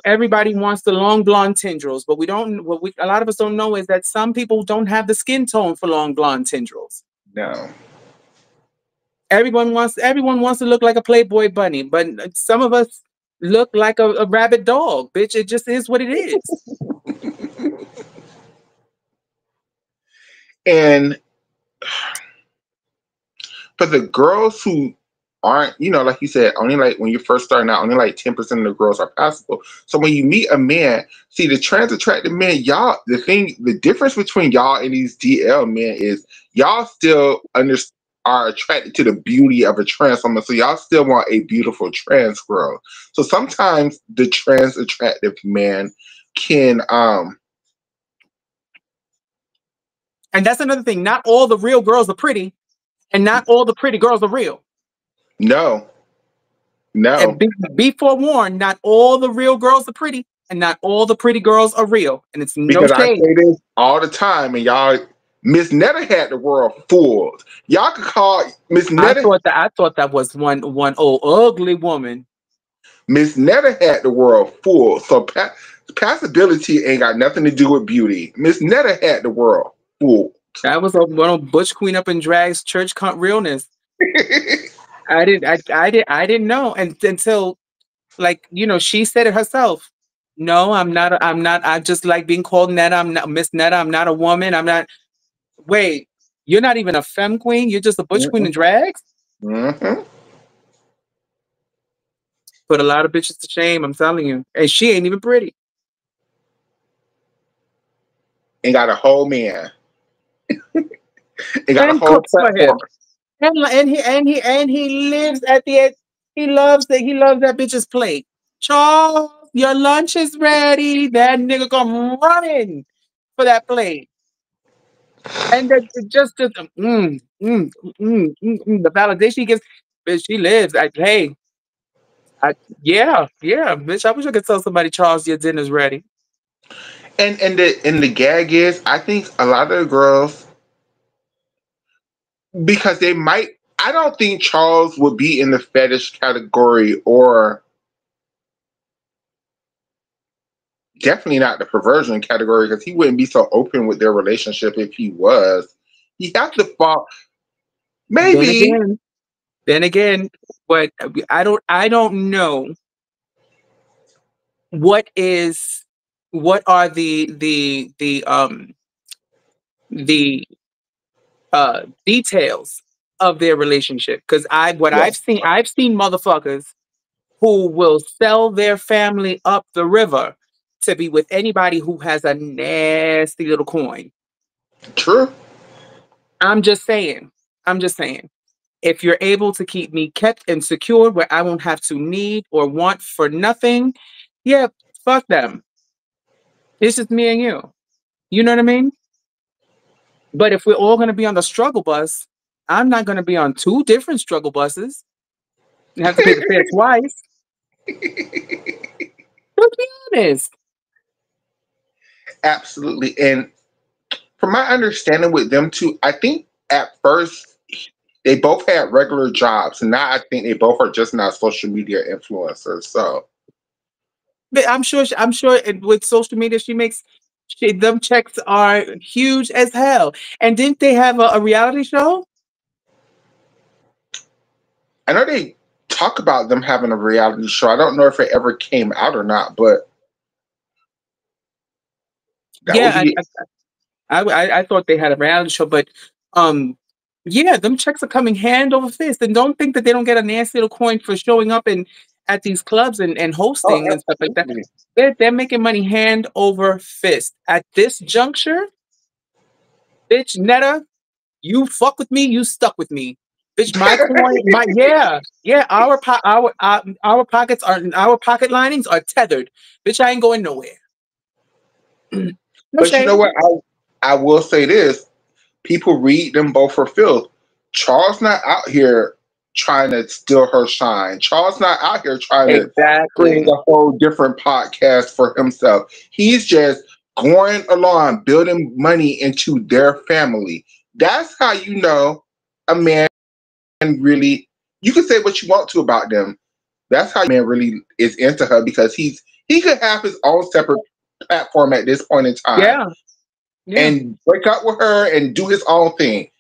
Speaker 2: everybody wants the long blonde tendrils, but we don't, a lot of us don't know is that some people don't have the skin tone for long blonde tendrils.
Speaker 1: No.
Speaker 2: Everyone wants to look like a Playboy bunny, but some of us look like a rabid dog, bitch. It just is what it is.
Speaker 1: And for the girls who aren't, like you said, only like when you're first starting out, only like 10% of the girls are passable. So when you meet a man, see the trans attracted men, the difference between y'all and these DL men is y'all still are attracted to the beauty of a trans woman. So y'all still want a beautiful trans girl. So sometimes the trans attractive man can
Speaker 2: And that's another thing. Not all the real girls are pretty, and not all the pretty girls are real.
Speaker 1: No,
Speaker 2: And
Speaker 1: no.
Speaker 2: be forewarned, not all the real girls are pretty, and not all the pretty girls are real. And it's no
Speaker 1: Because I
Speaker 2: shade.
Speaker 1: say this all the time, and y'all, Miss Netta had the world fooled. Y'all could call Miss Netta.
Speaker 2: I thought that was one old ugly woman.
Speaker 1: Miss Netta had the world fooled. So passability ain't got nothing to do with beauty. Miss Netta had the world fooled.
Speaker 2: That was a one of Butch Queen up in drag's church realness. I didn't know, and until, like, she said it herself. No, I'm not. I'm not. I just like being called Netta. I'm not Miss Netta. I'm not a woman. I'm not. Wait, you're not even a femme queen. You're just a Butch Queen in drags.
Speaker 1: Mm-hmm.
Speaker 2: Put a lot of bitches to shame. I'm telling you, and she ain't even pretty.
Speaker 1: And got a whole man. And got a
Speaker 2: And
Speaker 1: whole
Speaker 2: cooks for
Speaker 1: platform.
Speaker 2: him. And he lives at the end. He loves that bitch's plate. Charles, your lunch is ready. That nigga come running for that plate. And that just the validation he gets, bitch, she lives. Hey, I, yeah, bitch. I wish I could tell somebody, Charles, your dinner's ready.
Speaker 1: And the gag is, I think a lot of the girls, because they might, I don't think Charles would be in the fetish category, or definitely not the perversion category, because he wouldn't be so open with their relationship if he was. He has to fall.
Speaker 2: Then
Speaker 1: Maybe.
Speaker 2: again, then again, but I don't know what is what are the details of their relationship, because
Speaker 1: Yeah,
Speaker 2: I've seen motherfuckers who will sell their family up the river to be with anybody who has a nasty little coin.
Speaker 1: true.
Speaker 2: I'm just saying. I'm just saying. If you're able to keep me kept and secured where I won't have to need or want for nothing, yeah, fuck them. It's just me and you. You know what I mean? But if we're all going to be on the struggle bus, I'm not going to be on two different struggle buses and have to pay the fare twice. Let's be honest.
Speaker 1: Absolutely. And from my understanding with them two, I think at first they both had regular jobs, and now I think they both are just not social media influencers. So
Speaker 2: But I'm sure with social media, them checks are huge as hell. And didn't they have a reality show?
Speaker 1: I know they talk about them having a reality show. I don't know if it ever came out or not, but that would
Speaker 2: Yeah,
Speaker 1: be
Speaker 2: I thought they had a reality show, but um, yeah, them checks are coming hand over fist. And don't think that they don't get a nasty little coin for showing up and at these clubs and
Speaker 1: oh,
Speaker 2: hosting and stuff like that.
Speaker 1: absolutely.
Speaker 2: They're making money hand over fist at this juncture. Bitch, Netta, you fuck with me, you stuck with me. Bitch, my coin, my yeah. Our pockets are our pocket linings are tethered. Bitch, I ain't going nowhere. No
Speaker 1: But you know
Speaker 2: shade.
Speaker 1: what? I will say this: people read them both for filth. Charles not out here trying to steal her shine. Charles not out here trying to create
Speaker 2: Exactly.
Speaker 1: a whole different podcast for himself. He's just going along, building money into their family. That's how you know a man really. You can say what you want to about them. That's how a man really is into her, because he could have his own separate platform at this point in time
Speaker 2: Yeah. Yeah.
Speaker 1: and break up with her and do his own thing.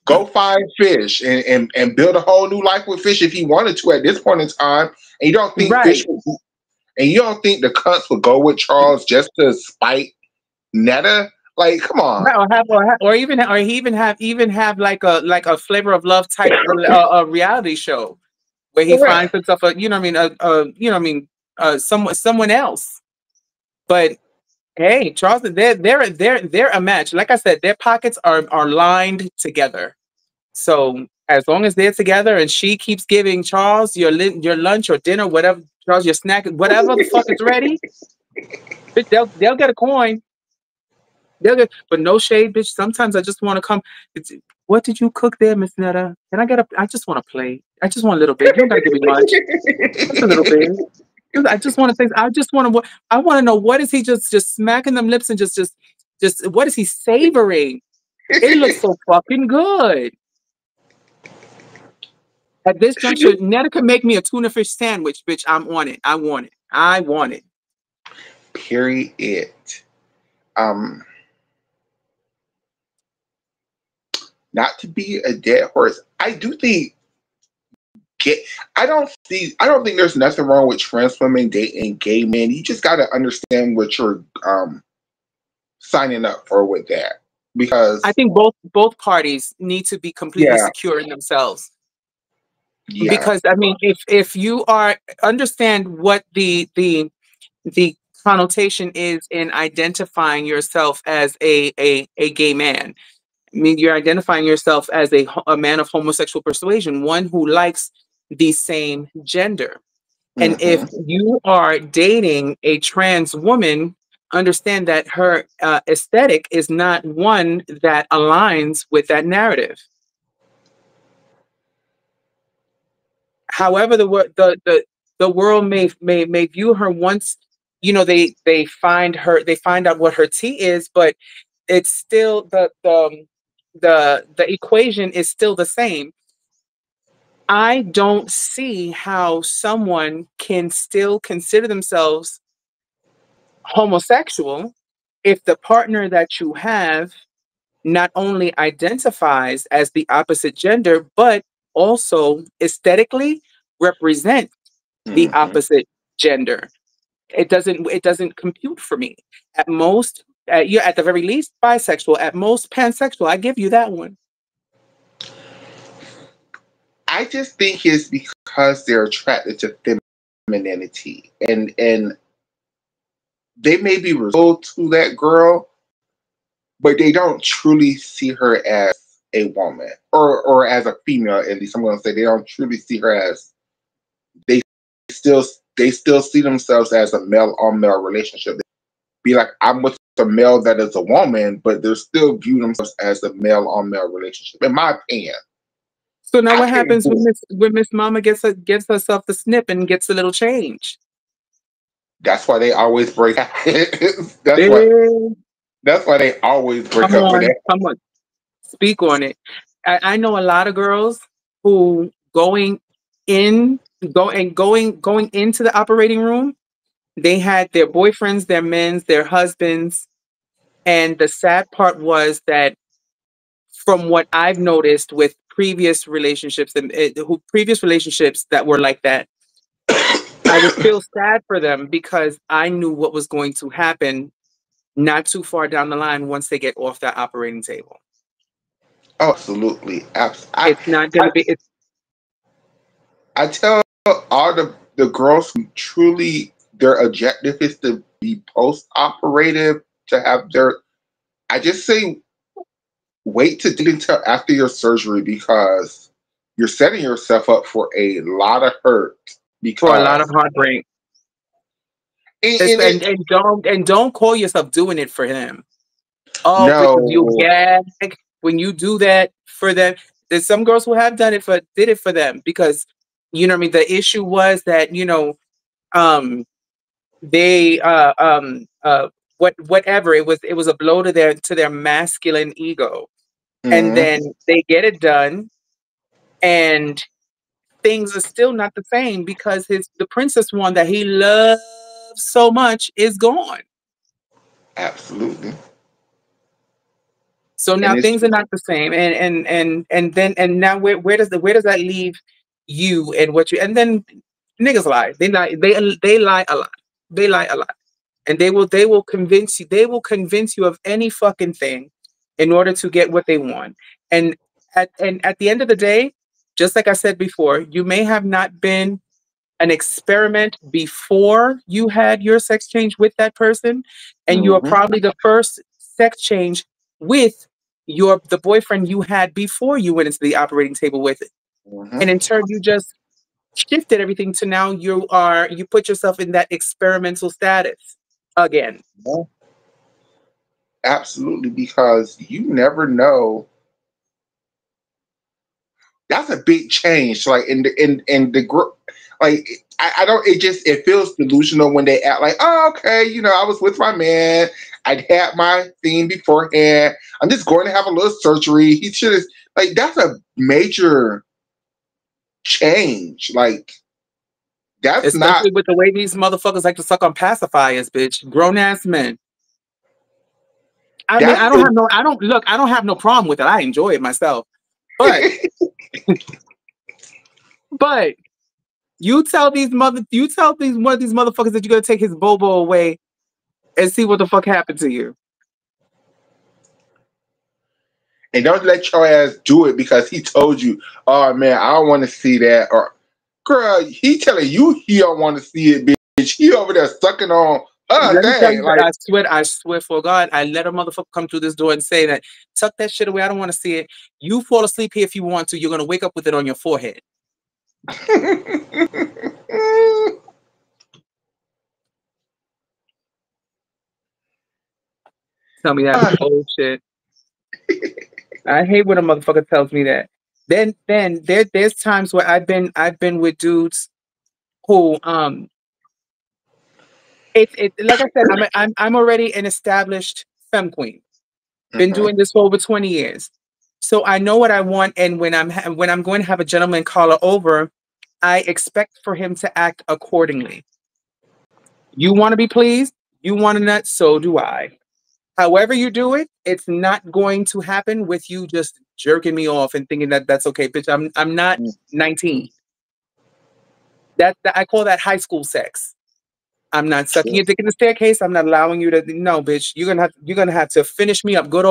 Speaker 1: Go find fish and build a whole new life with fish if he wanted to at this point in time. And you don't think
Speaker 2: Right.
Speaker 1: and you don't think the cunts would go with Charles just to spite Netta? Like, come on.
Speaker 2: Right, or even have like a flavor of love type a reality show where he finds
Speaker 1: Correct.
Speaker 2: himself someone else. But hey, Charleston, they're a match. Like I said, their pockets are lined together. So as long as they're together and she keeps giving Charles your lunch or dinner, whatever, Charles your snack, whatever the fuck is ready, bitch, they'll get a coin. But no shade, bitch. Sometimes I just want to come. It's, What did you cook there, Miss Netta? Can I get a? I just want to play. I just want a little bit. You don't got to give me much. Just a little bit. I just want to think. I just want to. I want to know what is he just smacking them lips and just what is he savoring? It looks so fucking good. At this juncture, Netta can make me a tuna fish sandwich, bitch. I'm on it. I want it. I want it.
Speaker 1: Period. Um, Not to be a dead horse, I do think I don't think there's nothing wrong with trans women dating gay men. You just got to understand what you're signing up for with that, because
Speaker 2: I think both parties need to be completely
Speaker 1: yeah,
Speaker 2: secure in themselves.
Speaker 1: yeah,
Speaker 2: Because I mean, if you are understand what the connotation is in identifying yourself as a gay man. I mean, you're identifying yourself as a man of homosexual persuasion, one who likes the same gender. And if
Speaker 1: hmm,
Speaker 2: you are dating a trans woman, understand that her aesthetic is not one that aligns with that narrative. However, the world may view her once, they find out what her tea is, but it's still the equation is still the same. I don't see how someone can still consider themselves homosexual if the partner that you have not only identifies as the opposite gender, but also aesthetically represents the
Speaker 1: hmm.
Speaker 2: opposite gender. It doesn't compute for me. At most, you're at the very least bisexual, at most pansexual. I give you that one.
Speaker 1: I just think it's because they're attracted to femininity, and they may be resolved to that girl, but they don't truly see her as a woman, or as a female. At least I'm going to say they don't truly see her as, they still they still see themselves as a male on male relationship. They be like, I'm with a male that is a woman, but they still view themselves as a male on male relationship. In my opinion,
Speaker 2: So now
Speaker 1: I
Speaker 2: what
Speaker 1: can't.
Speaker 2: happens when Miss Mama gives herself the snip and gets a little change?
Speaker 1: That's why they always break up. that's why
Speaker 2: Eh,
Speaker 1: that's why they always break
Speaker 2: Come
Speaker 1: up with
Speaker 2: on,
Speaker 1: that.
Speaker 2: come on, speak on it. I know a lot of girls who going into the operating room, they had their boyfriends, their men's, their husbands, and the sad part was that from what I've noticed with previous relationships and previous relationships that were like that, I would feel sad for them because I knew what was going to happen not too far down the line once they get off that operating table.
Speaker 1: Oh, absolutely.
Speaker 2: It's not going to be. It's
Speaker 1: I tell all the girls who truly their objective is to be post operative, to have their, I just say wait to get until after your surgery, because you're setting yourself up for a lot of hurt,
Speaker 2: for a lot
Speaker 1: because
Speaker 2: of heartbreak.
Speaker 1: and
Speaker 2: And don't call yourself doing it for him. Oh, because you
Speaker 1: no,
Speaker 2: gag when you do that for them. There's some girls who have did it for them because what I mean. The issue was that um they whatever it was a blow to their masculine ego, and
Speaker 1: mm,
Speaker 2: then they get it done, and things are still not the same because the princess one that he loves so much is gone.
Speaker 1: absolutely,
Speaker 2: So
Speaker 1: and
Speaker 2: now
Speaker 1: it's
Speaker 2: things are not the same, and now where does that leave you and what you and then niggas lie. They lie a lot. They lie a lot, and they will convince you of any fucking thing in order to get what they want. And at the end of the day, just like I said before, you may have not been an experiment before you had your sex change with that person, and you are
Speaker 1: hmm,
Speaker 2: probably the first sex change with the boyfriend you had before you went into the operating table with it.
Speaker 1: hmm,
Speaker 2: And in turn, you just shifted everything to now you put yourself in that experimental status again.
Speaker 1: absolutely, because you never know that's a big change. Like in the group, like I don't. It feels delusional when they act like, oh, okay, I was with my man. I'd had my thing beforehand. I'm just going to have a little surgery. He should have, like, that's a major change. Like, that's not.
Speaker 2: Especially with the way these motherfuckers like to suck on pacifiers, bitch. Grown ass men. I mean,
Speaker 1: That's the.
Speaker 2: I don't have no problem with it. I enjoy it myself. But but you tell these one of these motherfuckers that you're gonna take his bobo away and see what the fuck happened to you.
Speaker 1: And don't let your ass do it because he told you, oh man, I don't want to see that. Or, girl, he telling you he don't want to see it, bitch. He over there sucking on her
Speaker 2: Let me tell
Speaker 1: thing.
Speaker 2: you that
Speaker 1: Like,
Speaker 2: I swear for God, I let a motherfucker come through this door and say that, tuck that shit away. I don't want to see it. You fall asleep here if you want to. You're gonna wake up with it on your forehead. Tell me that bullshit. I hate when a motherfucker tells me that. There's times where I've been with dudes who it like I said, I'm already an established femme queen. Been
Speaker 1: mhm.
Speaker 2: doing this for over 20 years. So I know what I want, and when I'm going to have a gentleman call her over, I expect for him to act accordingly. You want to be pleased, you want a nut, so do I. However you do it, it's not going to happen with you just jerking me off and thinking that that's okay, bitch. I'm not 19. That I call that high school sex. I'm not sucking
Speaker 1: True.
Speaker 2: your dick in the staircase. I'm not allowing you to. No, bitch. You're gonna have to finish me up. Good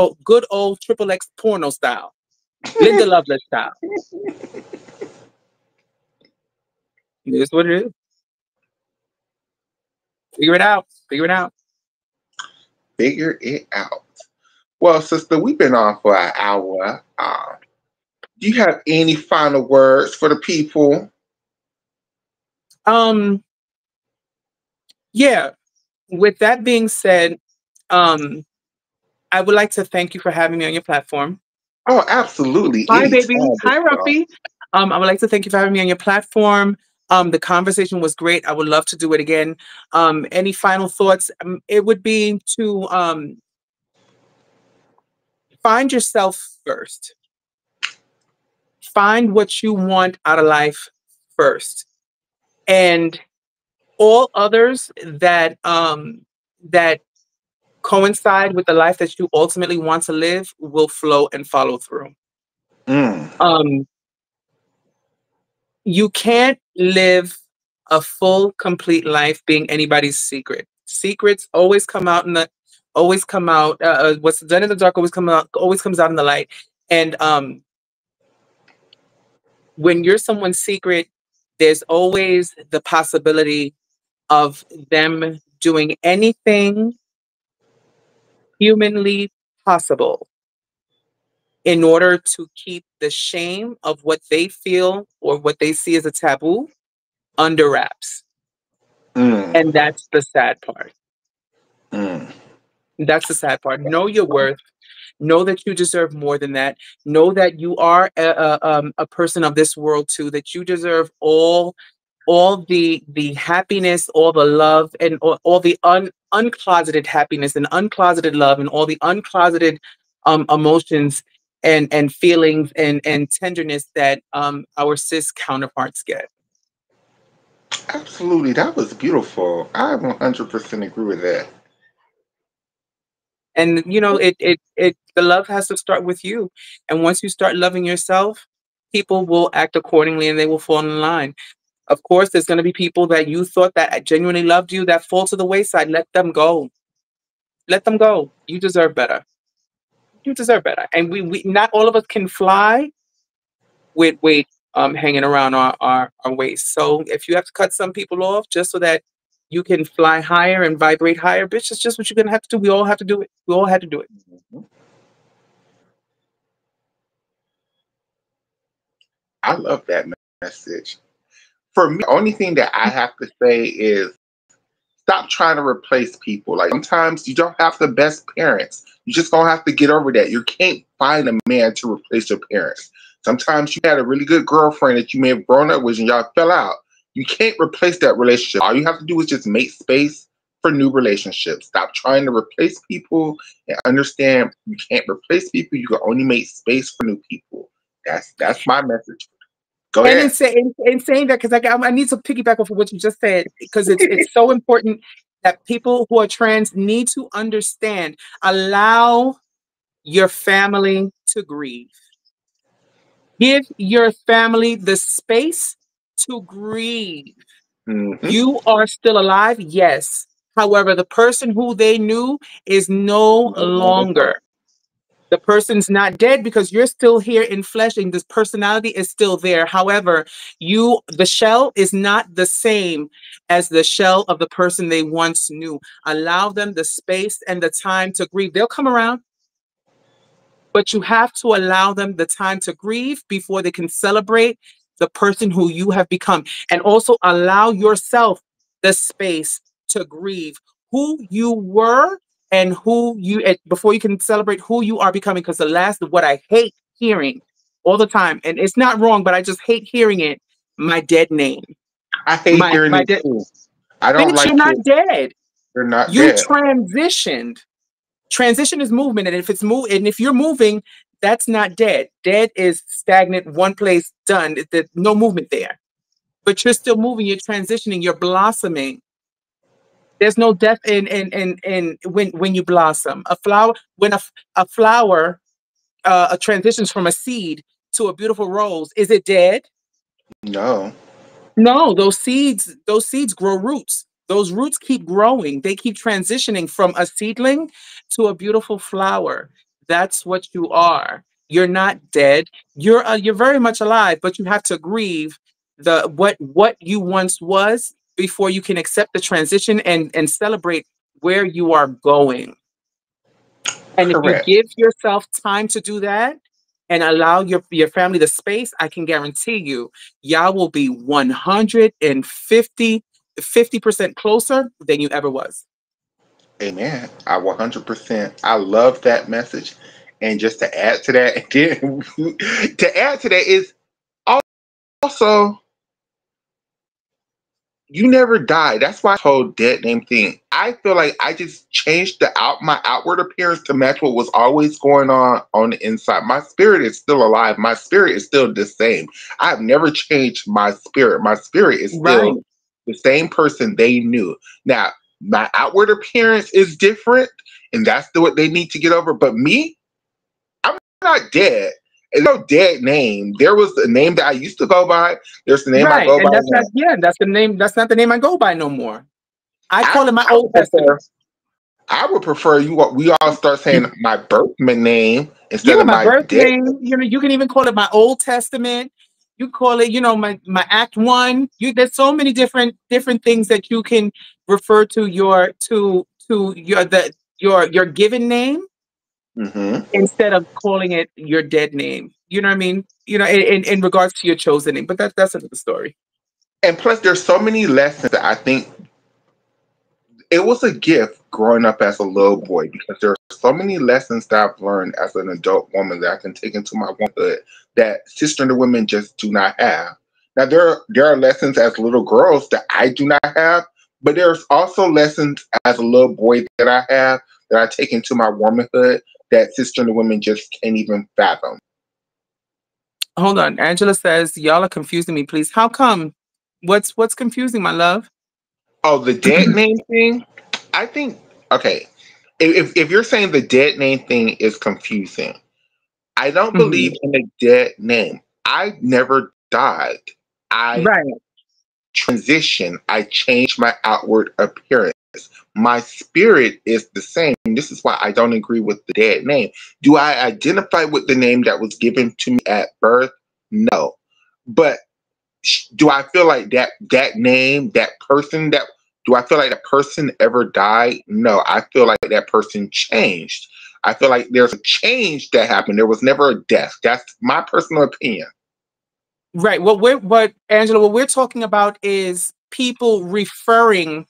Speaker 2: old triple X porno style, Linda Lovelace style. It is what it is. Figure it out. Figure it out.
Speaker 1: Figure it out. Well, sister, we've been on for an hour. Do you have any final words for the people?
Speaker 2: Um. Yeah. With that being said, um, I would like to thank you for having me on your platform.
Speaker 1: Oh, absolutely.
Speaker 2: Hi, baby.
Speaker 1: Anytime, big
Speaker 2: Hi,
Speaker 1: girl.
Speaker 2: Ruffy. I would like to thank you for having me on your platform. The conversation was great. I would love to do it again. Any final thoughts? It would be to find yourself first. Find what you want out of life first, and all others that coincide with the life that you ultimately want to live will flow and follow through.
Speaker 1: Mm.
Speaker 2: Um, you can't live a full, complete life being anybody's secret. Secrets always come out. What's done in the dark always comes out in the light. And when you're someone's secret, there's always the possibility of them doing anything humanly possible in order to keep the shame of what they feel or what they see as a taboo under wraps.
Speaker 1: Mm.
Speaker 2: And that's the sad part.
Speaker 1: Mm.
Speaker 2: That's the sad part. Know your worth. Know that you deserve more than that. Know that you are a person of this world too. That you deserve all the happiness, all the love, and all the uncloseted happiness and uncloseted love, and all the uncloseted emotions and feelings and tenderness that our cis counterparts get.
Speaker 1: Absolutely. That was beautiful. I 100% agree with that.
Speaker 2: And you know, it the love has to start with you. And once you start loving yourself, people will act accordingly and they will fall in line. Of course, there's going to be people that you thought that genuinely loved you that fall to the wayside. Let them go. Let them go. You deserve better. You deserve better. And we not all of us can fly with weight hanging around our waist. So if you have to cut some people off just so that you can fly higher and vibrate higher, bitch, it's just what you're gonna have to do. We all have to do it. We all had to do it.
Speaker 1: Mhm. I love that message. For me, the only thing that I have to say is stop trying to replace people. Like, sometimes you don't have the best parents. You just gonna have to get over that. You can't find a man to replace your parents. Sometimes you had a really good girlfriend that you may have grown up with and y'all fell out. You can't replace that relationship. All you have to do is just make space for new relationships. Stop trying to replace people and understand you can't replace people. You can only make space for new people. That's my message. Go
Speaker 2: And
Speaker 1: ahead.
Speaker 2: in saying that, because I need to piggyback off of what you just said, because it's so important that people who are trans need to understand. Allow your family to grieve. Give your family the space to grieve.
Speaker 1: Hmm.
Speaker 2: You are still alive, yes. However, the person who they knew is no
Speaker 1: No longer so.
Speaker 2: longer. The person's not dead because you're still here in flesh and this personality is still there. However, the shell is not the same as the shell of the person they once knew. Allow them the space and the time to grieve. They'll come around, but you have to allow them the time to grieve before they can celebrate the person who you have become. And also allow yourself the space to grieve who you were and before you can celebrate who you are becoming. Because the last of what I hate hearing all the time, and it's not wrong, but I just hate hearing it, my dead name.
Speaker 1: I hate
Speaker 2: My
Speaker 1: hearing
Speaker 2: my
Speaker 1: it
Speaker 2: dead
Speaker 1: too. I don't
Speaker 2: Bitch, you're
Speaker 1: like
Speaker 2: not
Speaker 1: it.
Speaker 2: dead.
Speaker 1: They're not
Speaker 2: You
Speaker 1: dead.
Speaker 2: transitioned. Transition is movement, and if you're moving, that's not dead. Dead is stagnant, one place, done. There's no movement there. But you're still moving. You're transitioning. You're blossoming. There's no death in when you blossom. A flower when a flower transitions from a seed to a beautiful rose. Is it dead?
Speaker 1: No.
Speaker 2: No, those seeds grow roots. Those roots keep growing. They keep transitioning from a seedling to a beautiful flower. That's what you are. You're not dead. You're very much alive, but you have to grieve what you once was before you can accept the transition and celebrate where you are going. And if you
Speaker 1: Correct.
Speaker 2: give yourself time to do that and allow your family the space, I can guarantee you, y'all will be 150% closer than you ever was.
Speaker 1: Amen. I 100%. I love that message. And just to add to that, again, to add to that is also you never die. That's why this whole dead name thing. I feel like I just changed my outward appearance to match what was always going on the inside. My spirit is still alive. My spirit is still the same. I've never changed my spirit. My spirit is
Speaker 2: Right,
Speaker 1: still the same person they knew. Now, my outward appearance is different, and that's what they need to get over. But me, I'm not dead. There's no dead name. There was a name that I used to go by. There's the name I
Speaker 2: right.
Speaker 1: go by
Speaker 2: And that's not,
Speaker 1: now.
Speaker 2: yeah, that's the name. That's not the name I go by no more. I
Speaker 1: I,
Speaker 2: call it my
Speaker 1: I
Speaker 2: Old
Speaker 1: would
Speaker 2: Testament.
Speaker 1: prefer I would prefer we all start saying my birth name instead
Speaker 2: Yeah,
Speaker 1: of
Speaker 2: my
Speaker 1: my
Speaker 2: birth
Speaker 1: dead name.
Speaker 2: name. You can even call it my Old Testament. You call it, my Act One. There's so many different things that you can refer to your given name
Speaker 1: Hmm.
Speaker 2: instead of calling it your dead name. You know what I mean? In regards to your chosen name. But that's another story.
Speaker 1: And plus, there's so many lessons that I think it was a gift growing up as a little boy because there are so many lessons that I've learned as an adult woman that I can take into my womanhood that cisgender women just do not have. Now there are lessons as little girls that I do not have, but there's also lessons as a little boy that I have that I take into my womanhood that cisgender women just can't even fathom.
Speaker 2: Hold on. Angela says, y'all are confusing me, please. How come? What's confusing, my love?
Speaker 1: Oh, the dead name thing? I think okay. If you're saying the dead name thing is confusing, I don't
Speaker 2: Mhm.
Speaker 1: believe in a dead name. I never died. I
Speaker 2: Right.
Speaker 1: transition. I changed my outward appearance. My spirit is the same. This is why I don't agree with the dead name. Do I identify with the name that was given to me at birth? No. But do I feel like that name, that person, that do I feel like that person ever died? No, I feel like that person changed. I feel like there's a change that happened. There was never a death. That's my personal opinion.
Speaker 2: Right. What Angela, what we're talking about is people referring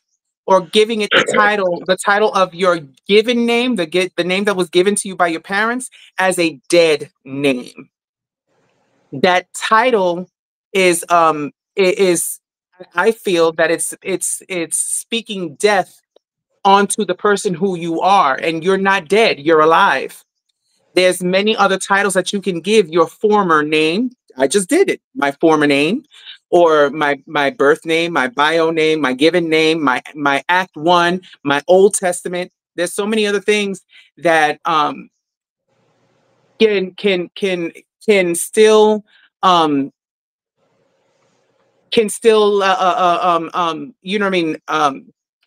Speaker 2: or giving it the title of your given name, the name that was given to you by your parents as a dead name. that title is I feel that it's speaking death onto the person who you are, and you're not dead, you're alive. There's many other titles that you can give your former name. I just did it. My former name, or my birth name, my bio name, my given name, my act one, my Old Testament. There's so many other things that can can can can still um you know what I mean,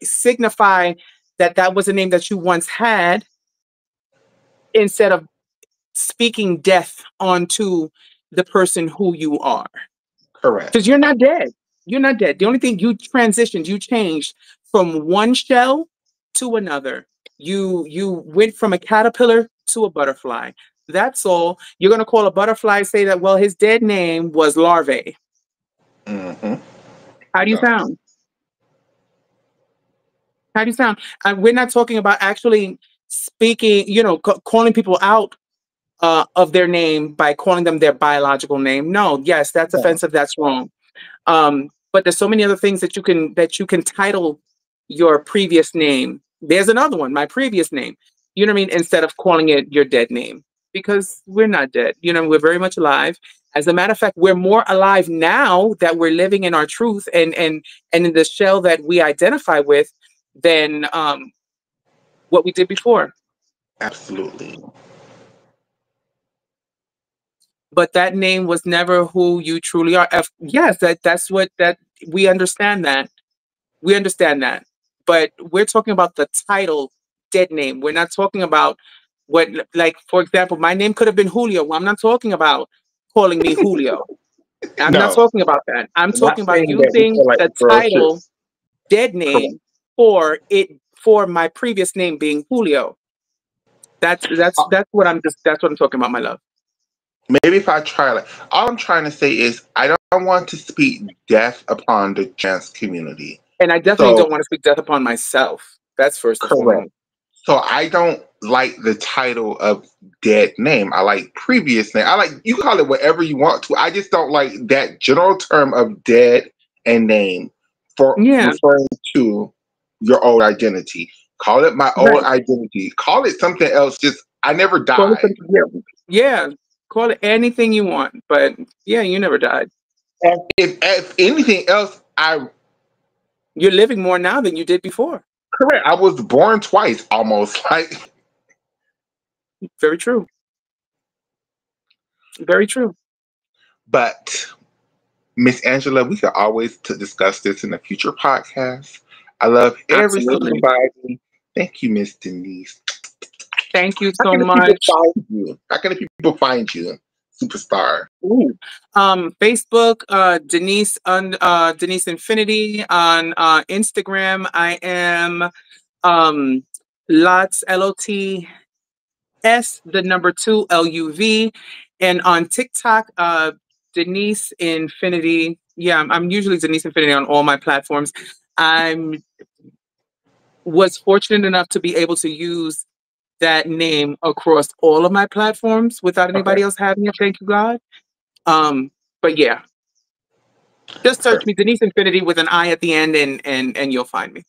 Speaker 2: signify that that was a name that you once had, instead of speaking death onto the person who you are. Because
Speaker 1: Correct.
Speaker 2: you're not dead. You're not dead. The only thing, you transitioned, you changed from one shell to another. You went from a caterpillar to a butterfly. That's all. You're gonna call a butterfly, say that, well, his dead name was larvae.
Speaker 1: Mm-hmm.
Speaker 2: How do you
Speaker 1: No.
Speaker 2: sound? How do you sound? And we're not talking about actually speaking, calling people out of their name by calling them their biological name. No, yes, that's
Speaker 1: No.
Speaker 2: offensive. That's wrong. But there's so many other things that you can title your previous name. There's another one, my previous name. You know what I mean? Instead of calling it your dead name, because we're not dead. We're very much alive. As a matter of fact, we're more alive now that we're living in our truth and in the shell that we identify with than what we did before.
Speaker 1: Absolutely.
Speaker 2: But that name was never who you truly are. Yes, that's what that we understand that. We understand that. But we're talking about the title dead name. We're not talking about what, like, for example, my name could have been Julio. Well, I'm not talking about calling me Julio. I'm not
Speaker 1: No.
Speaker 2: talking about that. I'm
Speaker 1: I'm not
Speaker 2: talking about
Speaker 1: saying that we
Speaker 2: using
Speaker 1: feel like
Speaker 2: the
Speaker 1: the girl should.
Speaker 2: title dead
Speaker 1: Correct.
Speaker 2: name for it, for my previous name being Julio. That's what I'm talking about, my love.
Speaker 1: Maybe if I try, like, all I'm trying to say is I don't want to speak death upon the trans community.
Speaker 2: And I definitely
Speaker 1: So,
Speaker 2: don't want to speak death upon myself. That's first and
Speaker 1: correct.
Speaker 2: foremost.
Speaker 1: So I don't like the title of dead name. I like previous name. I like, you call it whatever you want to. I just don't like that general term of dead and name for
Speaker 2: Yeah,
Speaker 1: referring to your old identity. Call it my old
Speaker 2: right.
Speaker 1: identity. Call it something else. Just I never
Speaker 2: Call it
Speaker 1: died.
Speaker 2: something, yeah. Yeah, call it anything you want, but yeah, you never died.
Speaker 1: And if anything else, I
Speaker 2: You're living more now than you did before.
Speaker 1: correct. I was born twice almost. Like,
Speaker 2: Very true. Very true.
Speaker 1: but Miss Angela, we could always to discuss this in a future podcast. I love every single
Speaker 2: Absolutely.
Speaker 1: body. Thank you, Miss Denise.
Speaker 2: Thank you
Speaker 1: How
Speaker 2: so
Speaker 1: can the people
Speaker 2: much.
Speaker 1: find you? How can the people find you, superstar?
Speaker 2: Ooh. Facebook, Denise Infinity. On Instagram, I am um Lots, LOTS, the number two, LUV. And on TikTok, Denise Infinity. Yeah, I'm usually Denise Infinity on all my platforms. I'm was fortunate enough to be able to use that name across all of my platforms without
Speaker 1: Okay,
Speaker 2: anybody else having it. Thank you, God. Um, but yeah, just search me,
Speaker 1: perfect.
Speaker 2: Denise Infinity, with an I at the end, and you'll find me.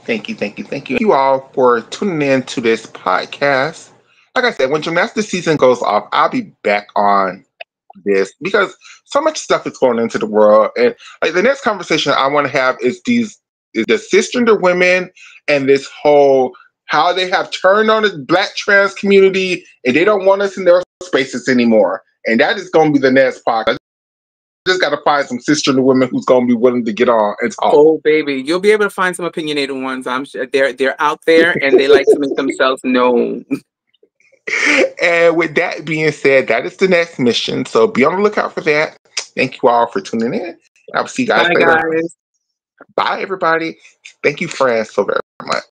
Speaker 1: Thank you, thank you, thank you all for tuning in to this podcast. Like I said, when gymnastics season goes off, I'll be back on this because so much stuff is going into the world, and like the next conversation I want to have is the cisgender women and this whole how they have turned on the black trans community and they don't want us in their spaces anymore. And that is going to be the next podcast. Just got to find some cisgender women who's going to be willing to get on and talk.
Speaker 2: Oh, baby, you'll be able to find some opinionated ones. I'm sure they're out there, and they like to make themselves known.
Speaker 1: And with that being said, that is the next mission. So be on the lookout for that. Thank you all for tuning in. I'll see you guys
Speaker 2: Bye,
Speaker 1: later.
Speaker 2: guys.
Speaker 1: Bye, everybody. Thank you, friends, so very much.